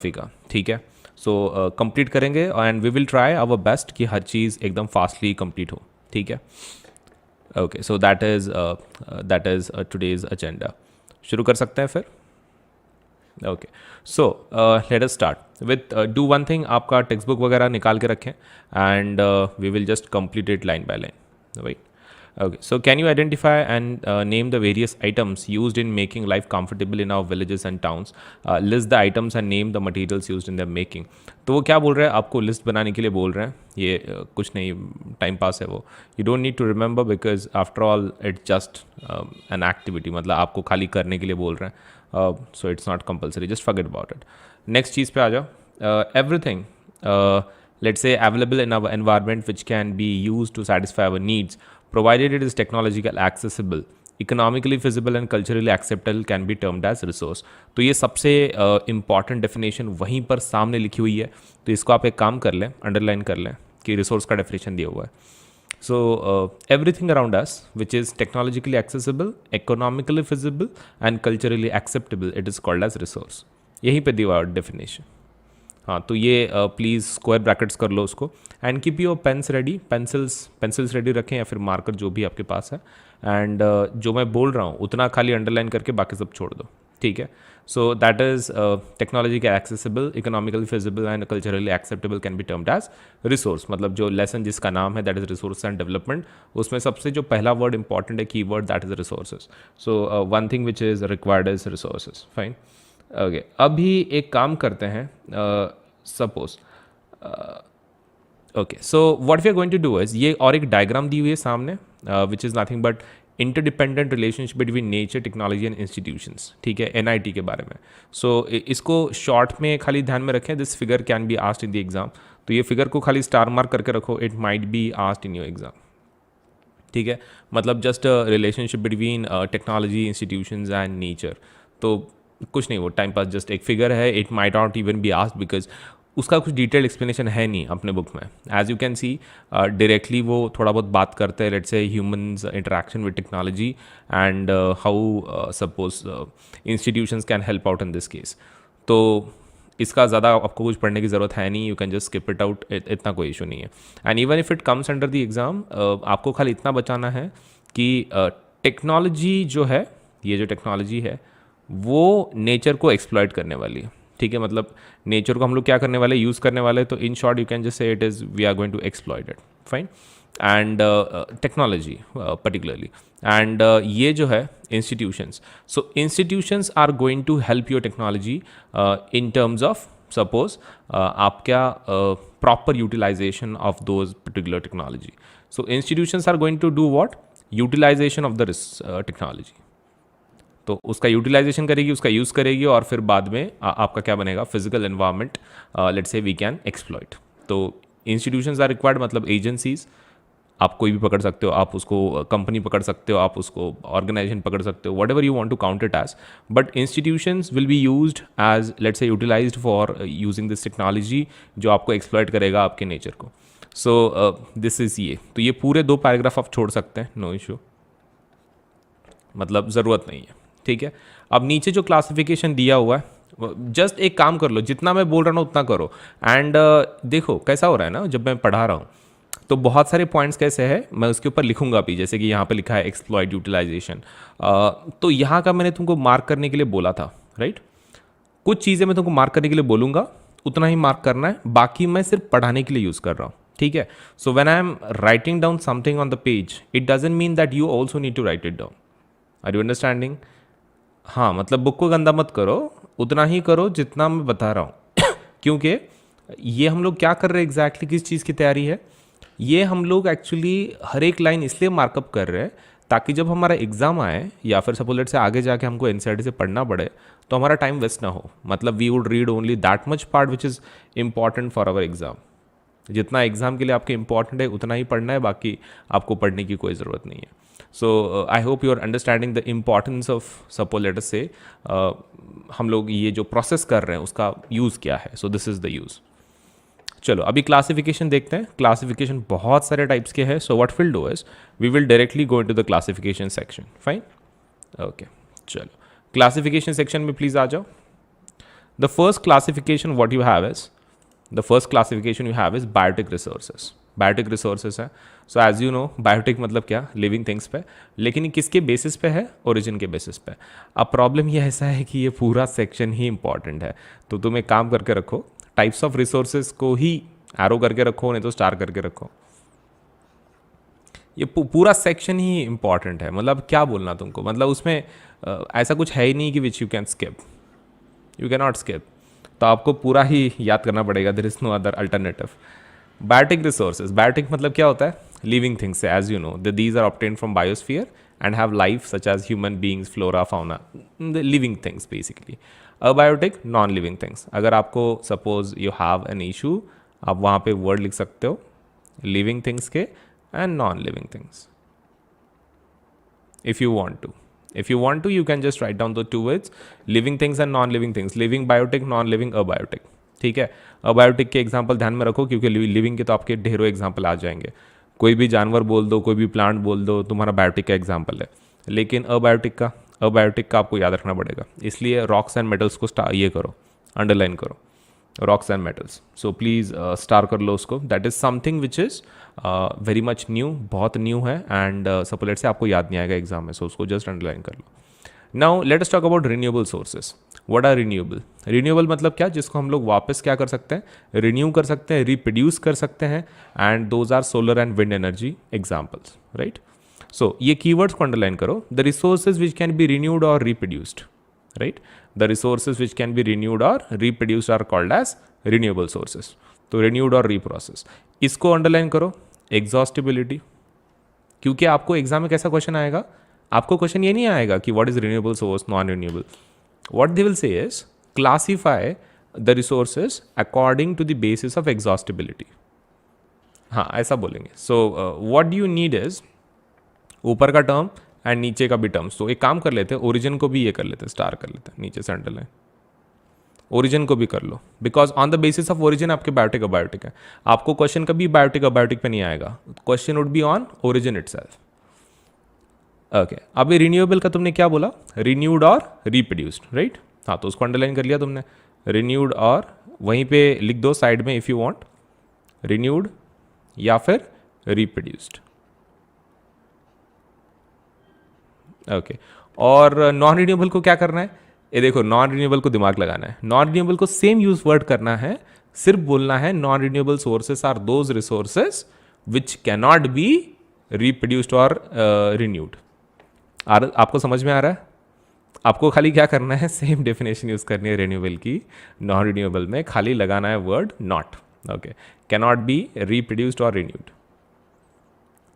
का, ठीक है। सो कंप्लीट करेंगे and we will try our best कि हर चीज़ एकदम फास्टली कंप्लीट हो, ठीक है। Okay, so that is today's agenda. शुरू कर सकते हैं फिर। Okay, so let us start with do one thing. आपका टेक्स्ट बुक वगैरह निकाल के रखें and we will just complete it line by line, right. Okay, so can you identify and name the various items used in making life comfortable in our villages and towns? List the items and name the materials used in their making. तो वो क्या बोल रहे हैं, आपको list बनाने के लिए बोल रहे हैं। ये कुछ नहीं, टाइम पास है वो। You don't need to remember because after all it's just an activity, मतलब आपको खाली करने के लिए बोल रहे हैं। So it's not compulsory, just forget about it. Next चीज़ पे आ जाओ। Everything let's say available in our environment which can be used to satisfy our needs provided it is technologically accessible, economically feasible and culturally acceptable can be termed as resource। तो ये सबसे important definition वहीं पर सामने लिखी हुई है, तो इसको आप एक काम कर लें, अंडरलाइन कर लें कि रिसोर्स का डेफिनेशन दिया हुआ है। So everything around us which is technologically accessible, economically feasible and culturally acceptable, it is called as resource। यहीं पे दिया हुआ डेफिनेशन। हाँ, तो ये प्लीज़ स्क्वायर ब्रैकेट्स कर लो उसको and keep your pens ready, pencils ready रखें या फिर मार्कर जो भी आपके पास है। एंड जो मैं बोल रहा हूँ उतना खाली अंडरलाइन करके बाकी सब छोड़ दो, ठीक है। सो दैट इज़ टेक्नोलॉजी का accessible, economically feasible and culturally acceptable can be termed as resource. मतलब जो लेसन जिसका नाम है that is resource and development, उसमें सबसे जो पहला वर्ड इंपॉर्टेंट है, key word, that is resources. So one thing which is required is resources, fine. Okay, अभी एक काम करते हैं। Suppose okay, so what we are going to do is, ये और एक डायग्राम दी हुई है सामने which is nothing but interdependent relationship between nature, technology and institutions, ठीक है, NIT के बारे में। सो इसको शॉर्ट में खाली ध्यान में रखें, this figure can be asked in the exam. तो ये फिगर को खाली स्टार मार्क करके रखो, it might be asked in your exam, ठीक है। मतलब just relationship between technology, institutions and nature. तो कुछ नहीं, वो टाइम पास जस्ट एक फिगर है, it might not even be asked because उसका कुछ डिटेल्ड एक्सप्लेनेशन है नहीं अपने बुक में। As you can see directly वो थोड़ा बहुत बात करते हैं, लेट्स से humans interaction with technology and how suppose institutions can help out in this case. तो इसका ज़्यादा आपको कुछ पढ़ने की ज़रूरत है नहीं, you can just skip it out, इतना कोई इशू नहीं है। And even if it comes under the exam, आपको खाली इतना बचाना है कि टेक्नोलॉजी जो है, ये जो टेक्नोलॉजी है वो नेचर को एक्सप्लॉइट करने वाली है, ठीक है। मतलब नेचर को हम लोग क्या करने वाले, यूज़ करने वाले। तो in short you can just say it is we are going to exploit it, fine. And technology particularly and ये जो है institutions, so institutions are going to help your technology in terms of suppose आप क्या proper utilization of those particular technology. So institutions are going to do what, utilization of the technology. तो उसका utilisation करेगी, उसका use करेगी और फिर बाद में आपका क्या बनेगा, physical environment let's say we can exploit. तो इंस्टीट्यूशंस आर रिक्वायर्ड, मतलब एजेंसीज, आप कोई भी पकड़ सकते हो, आप उसको कंपनी पकड़ सकते हो, आप उसको ऑर्गेनाइजेशन पकड़ सकते हो, whatever you want to count it as. But institutions will be used as let's say utilized for using this technology जो आपको एक्सप्लॉइट करेगा आपके नेचर को। सो दिस इज़ ये। तो ये पूरे 2 पैराग्राफ आप छोड़ सकते हैं, नो इशू, मतलब ज़रूरत नहीं है, ठीक है। अब नीचे जो क्लासिफिकेशन दिया हुआ है, जस्ट एक काम कर लो, जितना मैं बोल रहा हूँ उतना करो। एंड देखो कैसा हो रहा है ना, जब मैं पढ़ा रहा हूँ तो बहुत सारे पॉइंट्स कैसे हैं, मैं उसके ऊपर लिखूंगा भी, जैसे कि यहाँ पे लिखा है एक्सप्लॉइट, यूटिलाइजेशन। तो यहाँ का मैंने तुमको मार्क करने के लिए बोला था, राइट। कुछ चीज़ें मैं तुमको मार्क करने के लिए बोलूँगा, उतना ही मार्क करना है, बाकी मैं सिर्फ पढ़ाने के लिए यूज़ कर रहा हूँ, ठीक है। So when I am writing down something on the page, it doesn't mean that you also need to write it down. Are you understanding? हाँ, मतलब बुक को गंदा मत करो, उतना ही करो जितना मैं बता रहा हूँ क्योंकि ये हम लोग क्या कर रहे हैं एग्जैक्टली, किस चीज़ की तैयारी है, ये हम लोग एक्चुअली हर एक लाइन इसलिए मार्कअप कर रहे हैं ताकि जब हमारा एग्ज़ाम आए या फिर सपोज लेट से आगे जाके हमको NCERT से पढ़ना पड़े तो हमारा टाइम वेस्ट ना हो। मतलब we would read only that much part which is important for our exam. जितना एग्ज़ाम के लिए आपके इंपॉर्टेंट है उतना ही पढ़ना है, बाकी आपको पढ़ने की कोई ज़रूरत नहीं है। So I hope you are understanding the importance of suppose let us say हम लोग ये जो प्रोसेस कर रहे हैं उसका यूज़ क्या है। So this is the use. चलो अभी क्लासिफिकेशन देखते हैं। क्लासिफिकेशन बहुत सारे टाइप्स के हैं। So what will do is we will directly go into the classification section, fine. Okay, चलो क्लासिफिकेशन सेक्शन में प्लीज़ आ जाओ। The first classification what you have is the first classification you have is biotic resources. Biotic resources है. So as you know biotic मतलब क्या, living things पे. लेकिन ये किसके बेसिस पे है, ओरिजिन के बेसिस पे. अब प्रॉब्लम ये ऐसा है कि ये पूरा सेक्शन ही इंपॉर्टेंट है. तो तुम एक काम करके रखो, टाइप्स ऑफ रिसोर्सेज को ही एरो करके रखो, नहीं तो स्टार करके रखो. ये पूरा सेक्शन ही इंपॉर्टेंट है. मतलब क्या बोलना तुमको, मतलब उसमें ऐसा कुछ है ही नहीं कि which you can skip, you can not skip. तो आपको पूरा ही याद करना पड़ेगा. There is no other alternative. Biotic resources, biotic मतलब क्या होता है, living things. As you know these are obtained from biosphere and have life such as human beings, flora, fauna, the living things basically. Abiotic, non living things. अगर आपको suppose you have an issue, आप वहाँ पे word लिख सकते हो living things के and non-living things. If you want to, you can just write down the two words, living things and non-living things. Living biotic, non-living abiotic. ठीक है. Abiotic के एग्जाम्पल ध्यान में रखो, क्योंकि लिविंग के तो आपके ढेरों एग्जाम्पल आ जाएंगे. कोई भी जानवर बोल दो, कोई भी प्लांट बोल दो, तुम्हारा बायोटिक का एग्जाम्पल है. लेकिन अबायोटिक का आपको याद रखना पड़ेगा. इसलिए रॉक्स एंड मेटल्स को ये करो, अंडरलाइन करो, rocks and metals. So please star कर लो उसको. That is something which is very much new, बहुत न्यू है. एंड सपोलेट से आपको याद नहीं आएगा एग्जाम में, सो उसको जस्ट अंडरलाइन कर लो. Now let us talk about renewable sources. What are renewable? Renewable मतलब क्या, जिसको हम लोग वापस क्या कर सकते हैं, रिन्यू कर सकते हैं, रिप्रोड्यूस कर सकते हैं. And those are solar and wind energy examples, right. So ये कीवर्ड्स को अंडरलाइन करो. The resources which can be renewed और reproduced, right. The resources which can be renewed और reproduced are called as renewable sources. तो renewed और reprocess, इसको underline करो. Exhaustibility, क्योंकि आपको एग्जाम में कैसा क्वेश्चन आएगा, आपको क्वेश्चन ये नहीं आएगा कि what is renewable source, non renewable. What they will say is classify the resources according to the basis of exhaustibility. हाँ, ऐसा बोलेंगे. So what do you need is ऊपर का टर्म एंड नीचे का भी टर्म्स. तो एक काम कर लेते हैं, ओरिजिन को भी ये कर लेते हैं, स्टार कर लेते हैं, नीचे से अंडरलाइन. ओरिजिन को भी कर लो, because on the basis of origin आपके बायोटिक अबायोटिक है. आपको क्वेश्चन कभी बायोटिक अबायोटिक पे नहीं आएगा. Question would be on origin itself. Okay, अभी रिन्यूएबल का तुमने क्या बोला, रिन्यूड और रिप्रोड्यूस्ड, राइट. हाँ, तो उसको अंडरलाइन कर लिया तुमने. रिन्यूड और वहीं पे लिख दो साइड में इफ़ यू वांट, रिन्यूड या फिर रिप्रोड्यूस्ड. ओके, और नॉन रिन्यूएबल को क्या करना है, ये देखो, नॉन रिन्यूएबल को दिमाग लगाना है. नॉन रिन्यूएबल को सेम यूज वर्ड करना है, सिर्फ बोलना है non renewable sources are those resources which cannot be reproduced और रिन्यूड. आपको समझ में आ रहा है? आपको खाली क्या करना है, सेम डेफिनेशन यूज करनी है रिन्यूएबल की. नॉन रिन्यूएबल में खाली लगाना है word not. Okay, cannot be reproduced और रिन्यूड.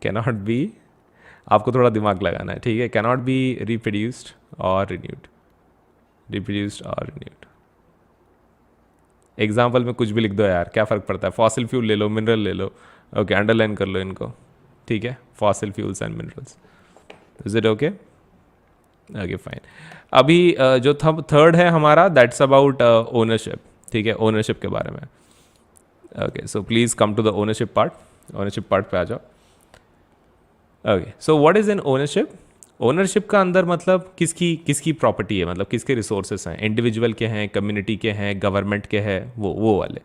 कैनॉट बी, आपको थोड़ा दिमाग लगाना है, ठीक है. कैनॉट बी रिप्रोड्यूस्ड और रिन्यूड, रिप्रोड्यूस्ड और रिन्यूड. एग्जाम्पल में कुछ भी लिख दो यार, क्या फ़र्क पड़ता है. फॉसिल फ्यूल ले लो, मिनरल ले लो. ओके, अंडरलाइन कर लो इनको, ठीक है. Fossil fuels and minerals. Is it okay? Okay, fine. अभी जो थर्ड है हमारा, दैट्स अबाउट ओनरशिप, ठीक है. ओनरशिप के बारे में. Okay, so please come to the ownership part. Ownership part पे आ जाओ. Okay, so what is an ownership? Ownership का अंदर मतलब किसकी प्रॉपर्टी है, मतलब किसके रिसोर्सेस हैं. इंडिविजुअल के हैं, कम्युनिटी के हैं, गवर्नमेंट के हैं, वो वाले.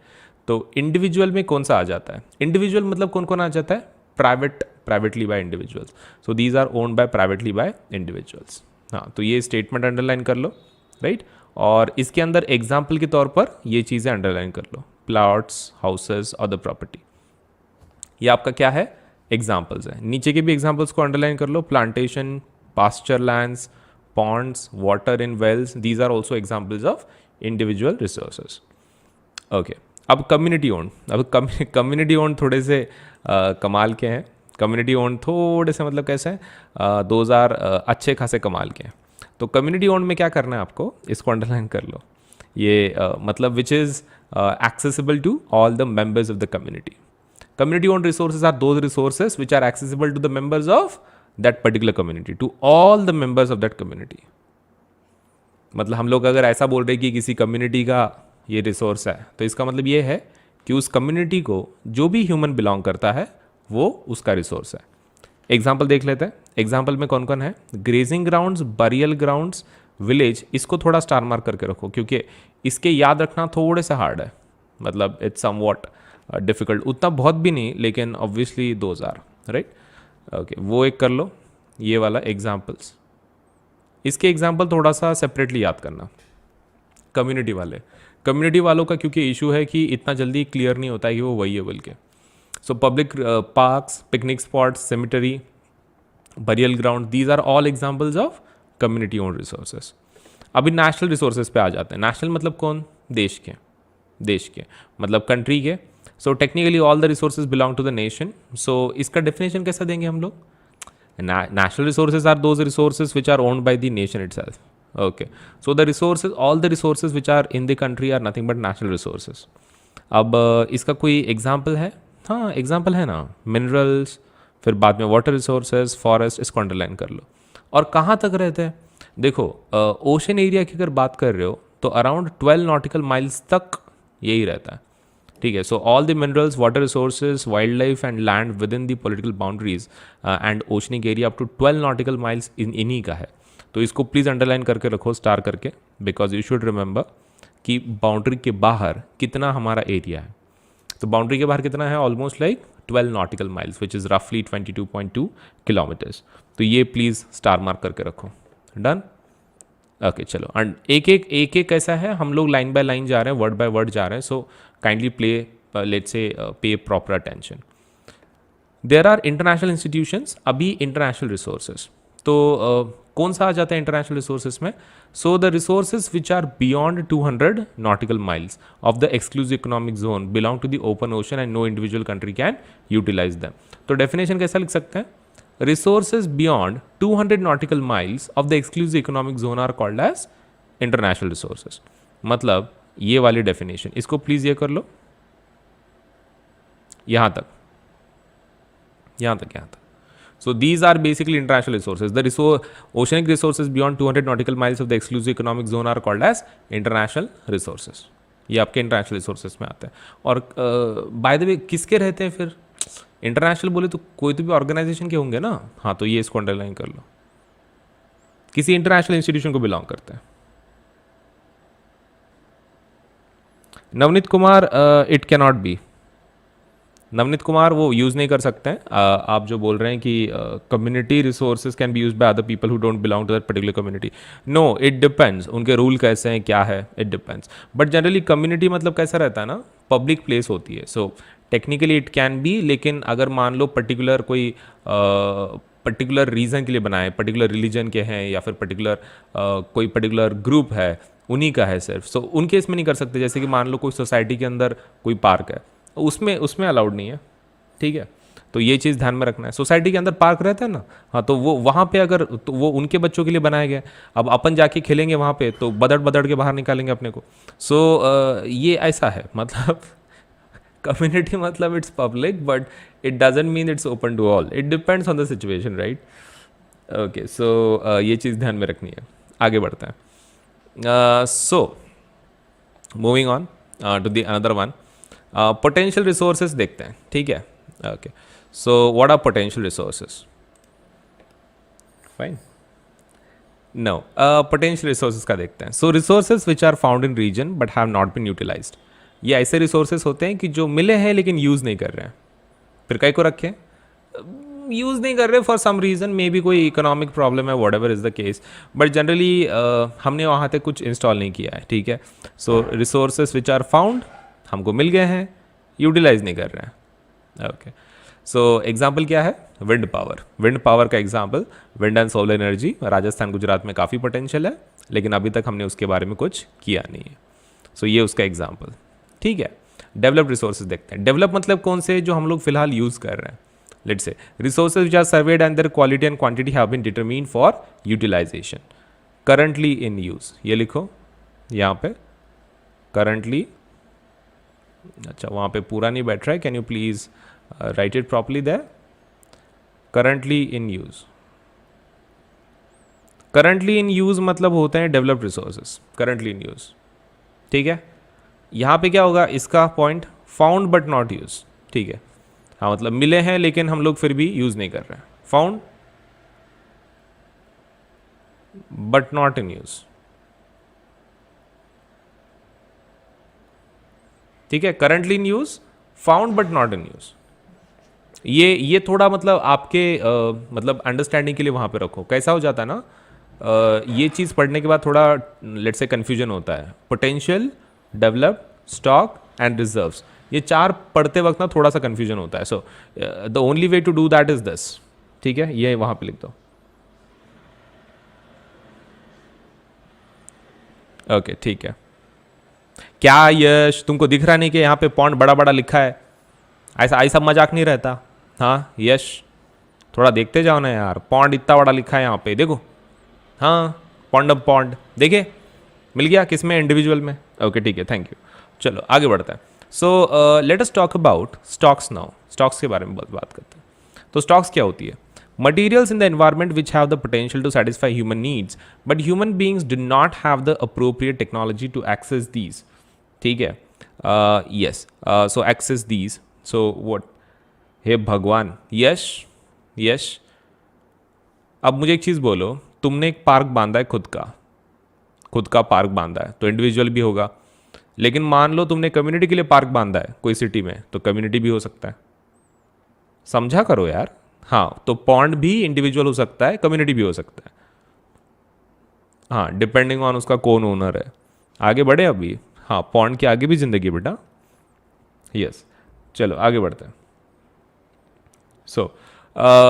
तो इंडिविजुअल में कौन सा आ जाता है? इंडिविजुअल मतलब कौन कौन आ जाता है? Privately by individuals. So these are owned by privately by individuals. हाँ, तो ये स्टेटमेंट अंडरलाइन कर लो, राइट. और इसके अंदर एग्जाम्पल के तौर पर ये चीज़ें अंडरलाइन कर लो, प्लॉट्स, हाउसेस, अदर प्रॉपर्टी. ये आपका क्या है, एग्जाम्पल्स है. नीचे के भी एग्जाम्पल्स को अंडरलाइन कर लो. Plantation, pasture lands, ponds, water in wells, these are also examples of individual resources. Okay, अब community owned. अब community owned थोड़े से कमाल के हैं. community owned थोड़े से मतलब कैसे हैं, 2000 अच्छे खासे कमाल के हैं. तो community owned में क्या करना है आपको, इसको अंडरलाइन कर लो. ये मतलब which is accessible to all the members of the community. Community owned resources are those resources which are accessible to the members of that particular community, to all the members of that community. मतलब हम लोग अगर ऐसा बोल रहे कि किसी community का ये रिसोर्स है, तो इसका मतलब ये है कि उस कम्युनिटी को जो भी ह्यूमन बिलोंग करता है वो उसका रिसोर्स है. एग्जाम्पल देख लेते हैं. एग्जाम्पल में कौन कौन है? Grazing grounds, burial grounds, village, इसको थोड़ा स्टार मार्क करके रखो क्योंकि इसके याद रखना थोड़े से हार्ड है, मतलब इट्स समवॉट डिफिकल्ट, उतना बहुत भी नहीं लेकिन ऑब्वियसली 2000, राइट। ओके, वो एक कर लो, ये वाला एग्जाम्पल्स। इसके एग्जाम्पल थोड़ा सा सेपरेटली याद करना। कम्युनिटी वालों का क्योंकि इशू है कि इतना जल्दी क्लियर नहीं होता है कि वो वही है बोल के। So public parks, picnic spots, cemetery, burial ground, these are all examples of community owned resources. अभी नेशनल रिसोर्सेज पे आ जाते हैं। नेशनल मतलब कौन? देश के मतलब कंट्री के। So technically all the resources belong to the nation. So इसका डेफिनेशन कैसा देंगे हम लोग? National resources are those resources which are owned by the nation itself. Okay, so the resources, all the resources which are in the country are nothing but national resources. अब इसका कोई example है? हाँ, example है ना, minerals, फिर बाद में वाटर रिसोर्सेज, फॉरेस्ट, इसको अंडरलाइन कर लो। और कहाँ तक रहते हैं? देखो, ओशन एरिया की अगर बात कर रहे हो तो अराउंड 12 नॉटिकल माइल्स तक यही रहता है, ठीक है। So all the minerals, water resources, wildlife and land within the political boundaries and oceanic area up to 12 nautical miles इन्हीं का है। तो इसको प्लीज़ अंडरलाइन करके रखो स्टार करके, बिकॉज यू शुड रिमेंबर कि बाउंड्री के बाहर कितना हमारा एरिया है। तो बाउंड्री के बाहर कितना है? Almost like 12 nautical miles which is रफली 22.2 किलोमीटर्स। तो ये प्लीज़ स्टार मार्क करके रखो। डन? ओके, चलो। एंड एक एक कैसा है, हम लोग लाइन बाय लाइन जा रहे हैं, वर्ड बाय वर्ड जा रहे हैं। So kindly let's say pay proper attention. There are international institutions. अभी इंटरनेशनल रिसोर्सेज तो कौन सा आ जाता है इंटरनेशनल रिसोर्सेज में? So the resources which are beyond 200 nautical miles of the exclusive economic zone belong to the open ocean and no individual country can utilise them. तो definition कैसा लिख सकते हैं? Resources beyond 200 nautical miles of the exclusive economic zone are called as international resources. मतलब ये वाली definition, इसको please ये कर लो, यहां तक। So these are basically international resources. The oceanic resources beyond 200 nautical miles of the exclusive economic zone are called as international resources. ये आपके इंटरनेशनल रिसोर्सेज में आते हैं। और बाय द वे किसके रहते हैं फिर? इंटरनेशनल बोले तो कोई तो भी ऑर्गेनाइजेशन के होंगे ना। हाँ, तो ये इसको अंडरलाइन कर लो, किसी इंटरनेशनल इंस्टीट्यूशन को बिलोंग करते हैं। Navneet Kumar, it can not be. Navneet Kumar वो यूज़ नहीं कर सकते हैं। आप जो बोल रहे हैं कि community resources can be use by other people who don't belong to that particular community. No, it depends, उनके रूल कैसे हैं, क्या है, it depends. But generally community मतलब कैसा रहता है ना, पब्लिक प्लेस होती है। So technically it can be, लेकिन अगर मान लो पर्टिकुलर कोई पर्टिकुलर रीज़न के लिए बनाए, पर्टिकुलर रिलीजन के हैं या फिर पर्टिकुलर कोई पर्टिकुलर ग्रुप है, उन्हीं का है सिर्फ। सो उन केस में नहीं कर सकते। जैसे कि मान लो कोई सोसाइटी के अंदर कोई पार्क है, उसमें अलाउड नहीं है, ठीक है। तो ये चीज़ ध्यान में रखना है। सोसाइटी के अंदर पार्क रहता है ना, हाँ, तो वो वहाँ पे अगर तो वो उनके बच्चों के लिए बनाया गया। अब अपन जाके खेलेंगे वहाँ पे तो बदड़ के बाहर निकालेंगे अपने को। सो ये ऐसा है, मतलब कम्युनिटी मतलब it's public but it doesn't mean it's open to all, it depends on the situation, right. Okay, so ये चीज़ ध्यान में रखनी है। आगे बढ़ते हैं। So moving on to the another one, potential resources देखते हैं, ठीक है। Okay, so what are potential resources? Fine, no, potential resources का देखते हैं। So resources which are found in region but have not been utilized. ये ऐसे resources होते हैं कि जो मिले हैं लेकिन यूज़ नहीं कर रहे हैं। फिर कई को रखें, यूज़ नहीं कर रहे for some reason, maybe कोई इकोनॉमिक प्रॉब्लम है, whatever is the case, but generally हमने वहाँ तक कुछ इंस्टॉल नहीं किया है, ठीक है। सो रिसोर्सेज विच आर फाउंड, हमको मिल गए हैं, यूटिलाइज नहीं कर रहे हैं। ओके, सो एग्जाम्पल क्या है? विंड पावर का example, wind and solar energy. Rajasthan Gujarat में काफ़ी पोटेंशियल है, लेकिन अभी तक हमने उसके बारे में कुछ किया नहीं है। सो ये उसका एग्जाम्पल, ठीक है। डेवलप्ड रिसोर्सेज देखते हैं। डेवलप मतलब कौन से? जो हम लोग फिलहाल यूज़ कर रहे हैं। Let's say resources which are surveyed and their quality and quantity have been determined for utilisation, currently in use. ये लिखो यहाँ पे, करंटली। अच्छा, वहाँ पे पूरा नहीं बैठ रहा है, can you please write it properly there? Currently in use, currently in use मतलब होते हैं developed resources, currently in use, ठीक है। यहाँ पे क्या होगा इसका point? Found but not use, ठीक है। हाँ, मतलब मिले हैं लेकिन हम लोग फिर भी यूज नहीं कर रहे हैं। Found but not in use, ठीक है, currently in use, found but not in use. ये थोड़ा मतलब आपके मतलब अंडरस्टैंडिंग के लिए वहाँ पे रखो। कैसा हो जाता है ना, ये चीज़ पढ़ने के बाद थोड़ा लेट से कन्फ्यूजन होता है। Potential, develop, stock and reserves, ये चार पढ़ते वक्त ना थोड़ा सा कन्फ्यूजन होता है। So the only way to do that is this. ठीक है, ये वहाँ पे लिख दो। ओके ठीक है। क्या यश तुमको दिख रहा नहीं कि यहाँ पे पॉइंट बड़ा बड़ा लिखा है? ऐसा ऐसा मजाक नहीं रहता। हाँ यश, थोड़ा देखते जाओ ना यार, पॉन्ड इतना बड़ा लिखा है यहाँ पे, देखो। हाँ पॉन्ड ऑफ पॉन्ड, देखे? मिल गया किस में? इंडिविजुअल में। ओके ठीक है, थैंक यू। चलो आगे बढ़ता है। सो let us talk about stocks now. Stocks के बारे में बात करते हैं। तो स्टॉक्स क्या होती है? Materials in the environment which have the potential to satisfy human needs, but human beings do not have the appropriate technology to access these. ठीक है, yes, so access these. So what? हे भगवान, यश यश, अब मुझे एक चीज़ बोलो, तुमने एक पार्क बांधा है, खुद का पार्क बांधा है, तो इंडिविजुअल भी होगा। लेकिन मान लो तुमने कम्युनिटी के लिए पार्क बांधा है कोई सिटी में, तो कम्युनिटी भी हो सकता है। समझा करो यार। हाँ, तो पॉन्ड भी इंडिविजुअल हो सकता है, कम्युनिटी भी हो सकता है। हाँ, डिपेंडिंग ऑन उसका कौन ओनर है। आगे बढ़े अभी। हाँ, पॉन्ड के आगे भी जिंदगी बेटा। यस, चलो आगे बढ़ते हैं। सो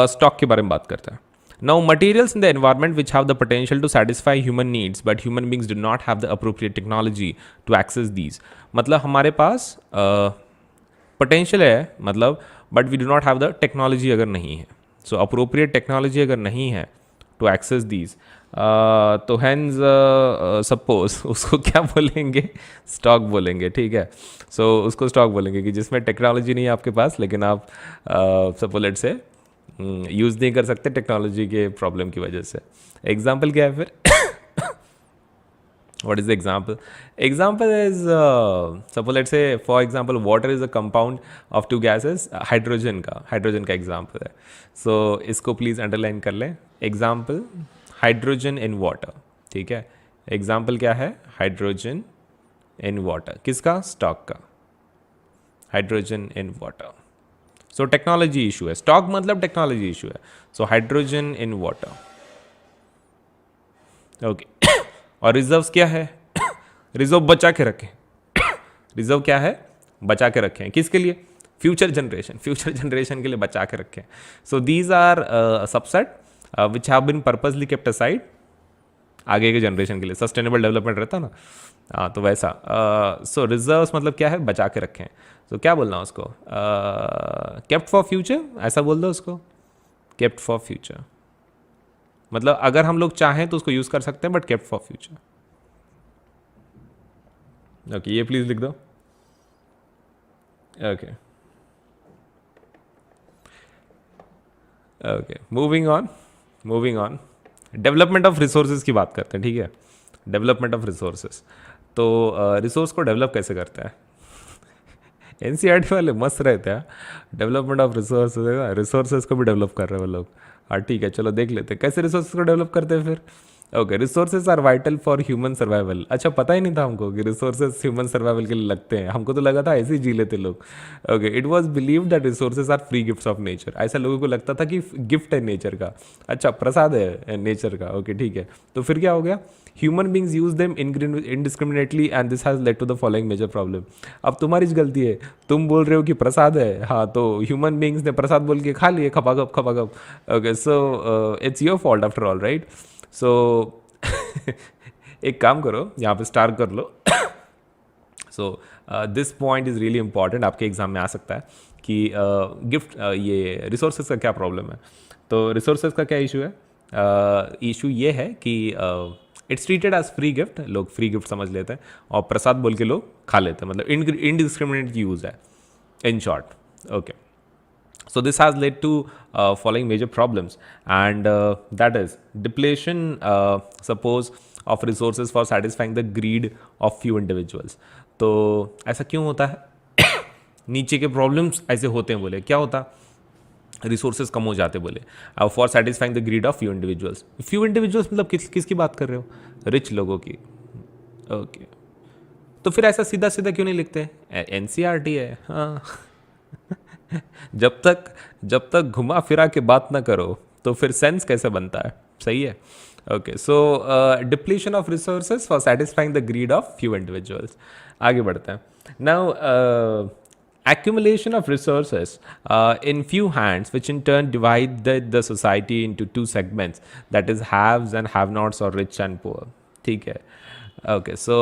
स्टॉक के बारे में बात करते हैं। Now materials in the environment which have the potential to satisfy human needs but human beings do not have the appropriate technology to access these. मतलब हमारे पास पोटेंशियल है, मतलब but we do not have the technology अगर नहीं है, so appropriate technology अगर नहीं है टू एक्सेस दीज, तो हैंस सपोज उसको क्या बोलेंगे? स्टॉक बोलेंगे। ठीक है, सो उसको स्टॉक बोलेंगे कि जिसमें टेक्नोलॉजी नहीं है आपके पास, लेकिन आप सपोज लेट से यूज़ नहीं कर सकते टेक्नोलॉजी के प्रॉब्लम की वजह से। एग्जाम्पल क्या है फिर? What is the example? Example is suppose let's say for example water is a compound of two gases, hydrogen का एग्जाम्पल है। सो इसको प्लीज़ अंडरलाइन कर लें। Example hydrogen in water. ठीक है, एग्जाम्पल क्या है? Hydrogen in water. किसका? स्टॉक का। Hydrogen in water. So technology issue है, स्टॉक मतलब टेक्नोलॉजी इशू है। So hydrogen in water. Okay, और रिजर्व्स क्या है? रिजर्व बचा के रखें। रिजर्व क्या है? बचा के रखें। किसके लिए? फ्यूचर जनरेशन के लिए बचा के रखें। So these are subset which have been purposely kept aside, आगे के जनरेशन के लिए। सस्टेनेबल डेवलपमेंट रहता ना, हाँ तो वैसा। सो रिजर्व्स मतलब क्या है? बचा के रखें। सो क्या बोलना उसको? केप्ट फॉर फ्यूचर, ऐसा बोल दो उसको। केप्ट फॉर फ्यूचर मतलब अगर हम लोग चाहें तो उसको यूज़ कर सकते हैं, but kept for future. Okay, ये प्लीज़ लिख दो। Okay okay, moving on. Development of resources की बात करते हैं। ठीक है, डेवलपमेंट ऑफ रिसोर्सेज। तो रिसोर्स को डेवलप कैसे करते हैं? एनसीईआरटी वाले मस्त रहते हैं। डेवलपमेंट ऑफ रिसोर्सेज को भी डेवलप कर रहे हैं वो लोग। हाँ ठीक है, चलो देख लेते हैं कैसे रिसोर्सेज को डेवलप करते हैं फिर। Okay, resources are vital for human survival. अच्छा, पता ही नहीं था हमको कि रिसोर्सेज ह्यूमन सर्वाइवल के लिए लगते हैं। हमको तो लगा था ऐसे ही जी लेते लोग। Okay, it was believe that resources are free gifts of nature. ऐसा लोगों को लगता था कि गिफ्ट है नेचर का। अच्छा, प्रसाद है नेचर का। ओके ठीक है, तो फिर क्या हो गया? Human beings use them indiscriminately and this has led to the following major problem. अब तुम्हारी गलती है, तुम बोल रहे हो कि प्रसाद है, हाँ तो ह्यूमन बींग्स ने प्रसाद बोल के खा लिए खपाखप। Okay, so it's your fault after all, right? So एक काम करो, यहाँ पे स्टार कर लो। So this point is really important, आपके एग्जाम में आ सकता है कि गिफ्ट ये रिसोर्सेज का क्या प्रॉब्लम है। तो रिसोर्सेज का क्या इशू है? इशू ये है कि it's treated as free gift, लोग फ्री गिफ्ट समझ लेते हैं और प्रसाद बोल के लोग खा लेते हैं। मतलब इनडिस्क्रिमिनेट यूज़ है in short. Okay, so this has led to following major problems, and that is depletion, suppose of resources for satisfying the greed of few individuals. तो ऐसा क्यों होता है? नीचे के प्रॉब्लम्स ऐसे होते हैं। बोले क्या होता? रिसोर्सेज कम हो जाते बोले for satisfying the greed of few individuals मतलब किसकी बात कर रहे हो? रिच लोगों की। ओके, तो फिर ऐसा सीधा सीधा क्यों नहीं लिखते? एनसीईआरटी है, हाँ। जब तक घुमा फिरा के बात ना करो तो फिर सेंस कैसे बनता है? सही है। Okay, so depletion of resources for satisfying the greed of few individuals. आगे बढ़ते हैं। Now accumulation of resources in few hands, which in turn divided the society into two segments, that is haves and have nots or rich and poor। ठीक है, okay, so